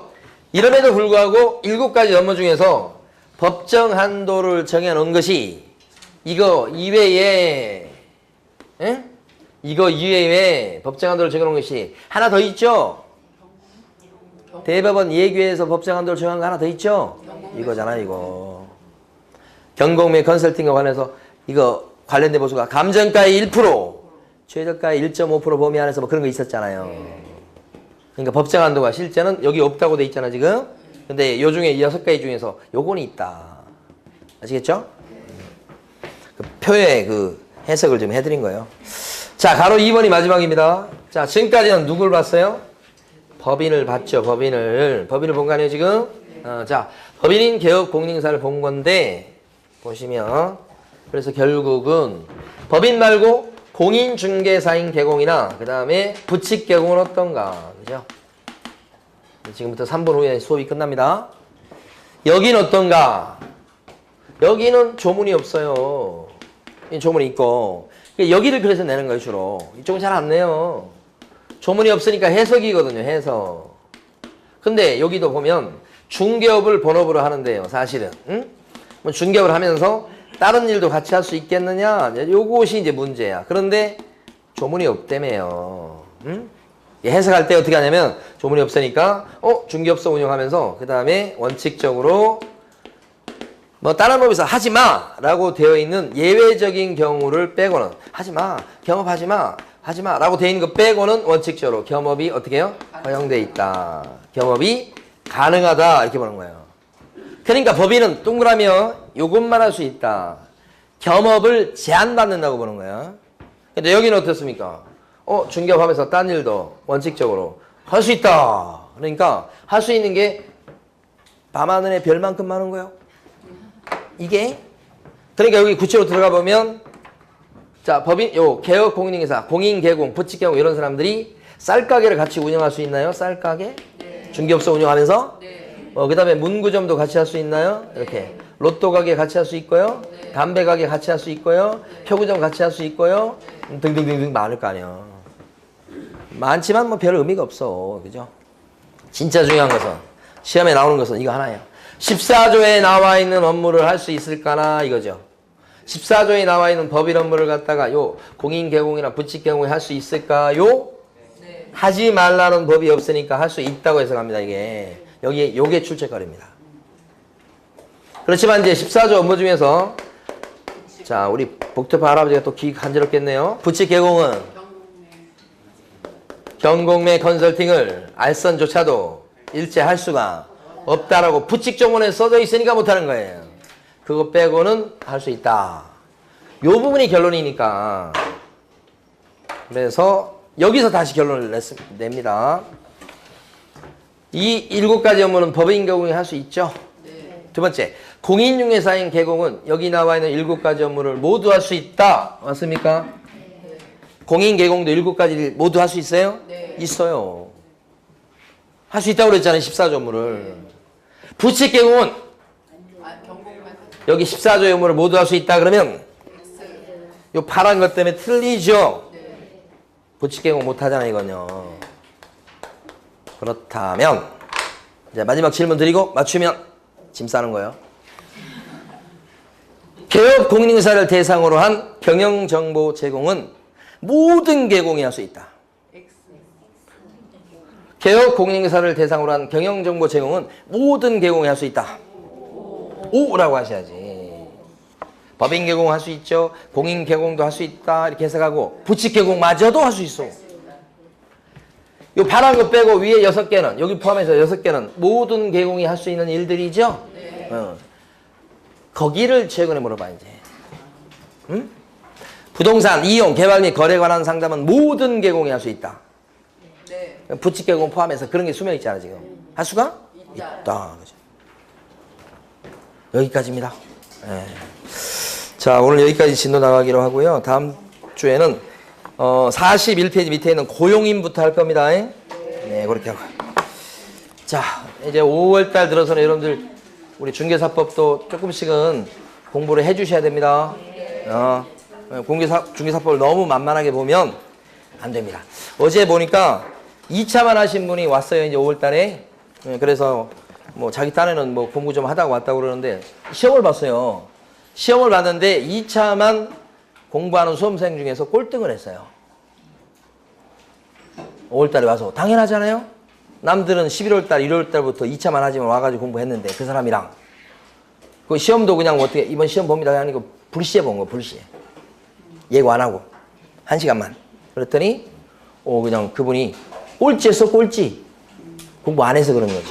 이럼에도 불구하고 7가지 업무 중에서 법정 한도를 정해놓은 것이 이거 이외에 이거 이외에 법정 한도를 정해놓은 것이 하나 더 있죠. 대법원 예규에서 법정 한도를 정한 거 하나 더 있죠. 이거잖아 이거. 경공매 컨설팅과 관해서 이거 관련된 보수가 감정가의 1%, 최저가의 1.5% 범위 안에서 뭐 그런 거 있었잖아요. 그러니까 법정 한도가 실제는 여기 없다고 돼 있잖아 지금. 근데 요 중에 이 6가지 중에서 요건 있다. 아시겠죠? 그 표의 그 해석을 좀 해드린 거예요. 자, 가로 2번이 마지막입니다. 자, 지금까지는 누굴 봤어요? 법인을 봤죠, 법인을. 법인을 본 거 아니에요, 지금? 자, 법인인 개업 공인인사를 본 건데, 보시면. 그래서 결국은 법인 말고 공인중개사인 개공이나, 그 다음에 부칙 개공은 어떤가. 그죠? 지금부터 3분 후에 수업이 끝납니다. 여긴 어떤가? 여기는 조문이 없어요. 조문이 있고. 여기를 그래서 내는 거예요, 주로. 이쪽은 잘 안 내요. 조문이 없으니까 해석이거든요, 해석. 근데 여기도 보면 중개업을 본업으로 하는데요, 사실은. 응? 뭐 중개업을 하면서 다른 일도 같이 할 수 있겠느냐? 요것이 이제 문제야. 그런데 조문이 없다며요. 응? 해석할 때 어떻게 하냐면 조문이 없으니까 중개업소 운영하면서 그 다음에 원칙적으로 뭐 다른 법에서 하지 마라고 되어 있는 예외적인 경우를 빼고는 하지 마, 겸업하지 마, 하지 마라고 되어 있는 거 빼고는 원칙적으로 겸업이 어떻게 해요? 허용돼 있다. 겸업이 가능하다 이렇게 보는 거예요. 그러니까 법인은 동그라미요 요것만 할 수 있다. 겸업을 제한받는다고 보는 거예요. 근데 여기는 어떻습니까? 중개업하면서 딴 일도 원칙적으로 할 수 있다. 그러니까 할 수 있는 게 밤하늘의 별만큼 많은 거예요. 이게 그러니까 여기 구체로 들어가 보면 자 법인 요 개업 공인인사 공인 개공 부칙 개공 이런 사람들이 쌀가게를 같이 운영할 수 있나요? 쌀가게? 네. 중개업소 운영하면서 네. 그다음에 문구점도 같이 할 수 있나요? 이렇게 네. 로또 가게 같이 할 수 있고요. 네. 담배 가게 같이 할 수 있고요. 네. 표구점 같이 할 수 있고요. 네. 등등등등 많을 거 아니에요. 많지만 뭐 별 의미가 없어. 그죠? 진짜 중요한 것은 시험에 나오는 것은 이거 하나예요. 14조에 나와 있는 업무를 할 수 있을까나 이거죠. 14조에 나와 있는 법인 업무를 갖다가 요 공인 개공이나 부칙 개공에 할 수 있을까요? 네. 하지 말라는 법이 없으니까 할 수 있다고 해석합니다. 이게 여기에 요게 출제거리입니다. 그렇지만 이제 14조 업무 중에서 자 우리 복잡한 할아버지가 또 귀 간지럽겠네요. 부칙 개공은 경공매 컨설팅을 알선조차도 일체 할 수가 없다라고 부칙 조문에 써져 있으니까 못하는 거예요. 그거 빼고는 할 수 있다. 요 부분이 결론이니까. 그래서 여기서 다시 결론을 냅니다. 이 7가지 업무는 법인 개공이 할 수 있죠. 네. 두 번째, 공인중개사인 개공은 여기 나와 있는 7가지 업무를 모두 할 수 있다. 맞습니까? 네. 공인 개공도 7가지를 모두 할 수 있어요? 네. 있어요. 할 수 있다고 그랬잖아요. 14조 업무를. 네. 부칙 개공은 여기 14조 업무를 모두 할 수 있다 그러면 요 파란 것 때문에 틀리죠. 부칙 개공 못 하잖아요, 이건요. 그렇다면 이제 마지막 질문 드리고 맞추면 짐 싸는 거예요. 개업 공인인사를 대상으로 한 경영정보 제공은 모든 개공이 할 수 있다. 개업 공인인사를 대상으로 한 경영정보 제공은 모든 개공이 할 수 있다. 오라고 하셔야지. 법인 개공할 수 있죠. 공인 개공도 할 수 있다. 이렇게 해석하고 부칙 개공마저도 할 수 있어. 요 파란 거 빼고 위에 6개는 여기 포함해서 6개는 모든 개공이 할 수 있는 일들이죠. 네. 거기를 최근에 물어봐 이제. 응? 부동산 이용 개발 및 거래 관한 상담은 모든 개공이 할 수 있다. 네. 부칙 개공 포함해서 그런 게 수명 있잖아 지금. 할 수가 있다. 그죠? 여기까지입니다. 네. 자, 오늘 여기까지 진도 나가기로 하고요. 다음 주에는 41페이지 밑에 있는 고용인부터 할 겁니다. 네, 그렇게 하고. 자, 이제 5월달 들어서는 여러분들 우리 중개사법도 조금씩은 공부를 해주셔야 됩니다. 중개사법을 너무 만만하게 보면 안 됩니다. 어제 보니까 2차만 하신 분이 왔어요. 이제 5월달에. 그래서 뭐 자기 딴에는 뭐 공부 좀 하다가 왔다고 그러는데 시험을 봤어요. 시험을 봤는데 2차만 공부하는 수험생 중에서 꼴등을 했어요. 5월달에 와서. 당연하잖아요. 남들은 11월달, 1월달부터 2차만 하지만 와가지고 공부했는데 그 사람이랑 그 시험도 그냥 어떻게 이번 시험 봅니다 아니고 불시에 본 거 불시에. 예고 안 하고 1시간만. 그랬더니 그냥 그분이 꼴찌였어 꼴찌. 공부 안 해서 그런 거지.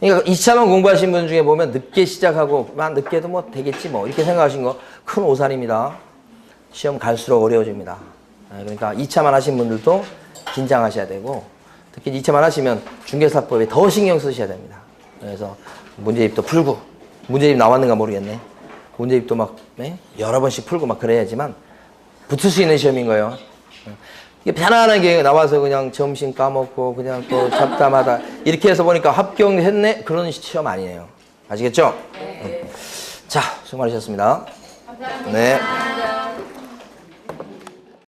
그러니까 2차만 공부하신 분 중에 보면 늦게 시작하고 늦게도 뭐 되겠지 뭐 이렇게 생각하신 거 큰 오산입니다. 시험 갈수록 어려워집니다. 그러니까 2차만 하신 분들도 긴장하셔야 되고 특히 2차만 하시면 중개사법에 더 신경 쓰셔야 됩니다. 그래서 문제집도 풀고 문제집 나왔는가 모르겠네. 문제집도 막 여러 번씩 풀고 막 그래야지만 붙을 수 있는 시험인 거예요. 이게 편안하게 나와서 그냥 점심 까먹고 그냥 또 잡담하다 이렇게 해서 보니까 합격했네 그런 시험 아니에요. 아시겠죠? 자, 수고 많으셨습니다. 감사합니다. 네.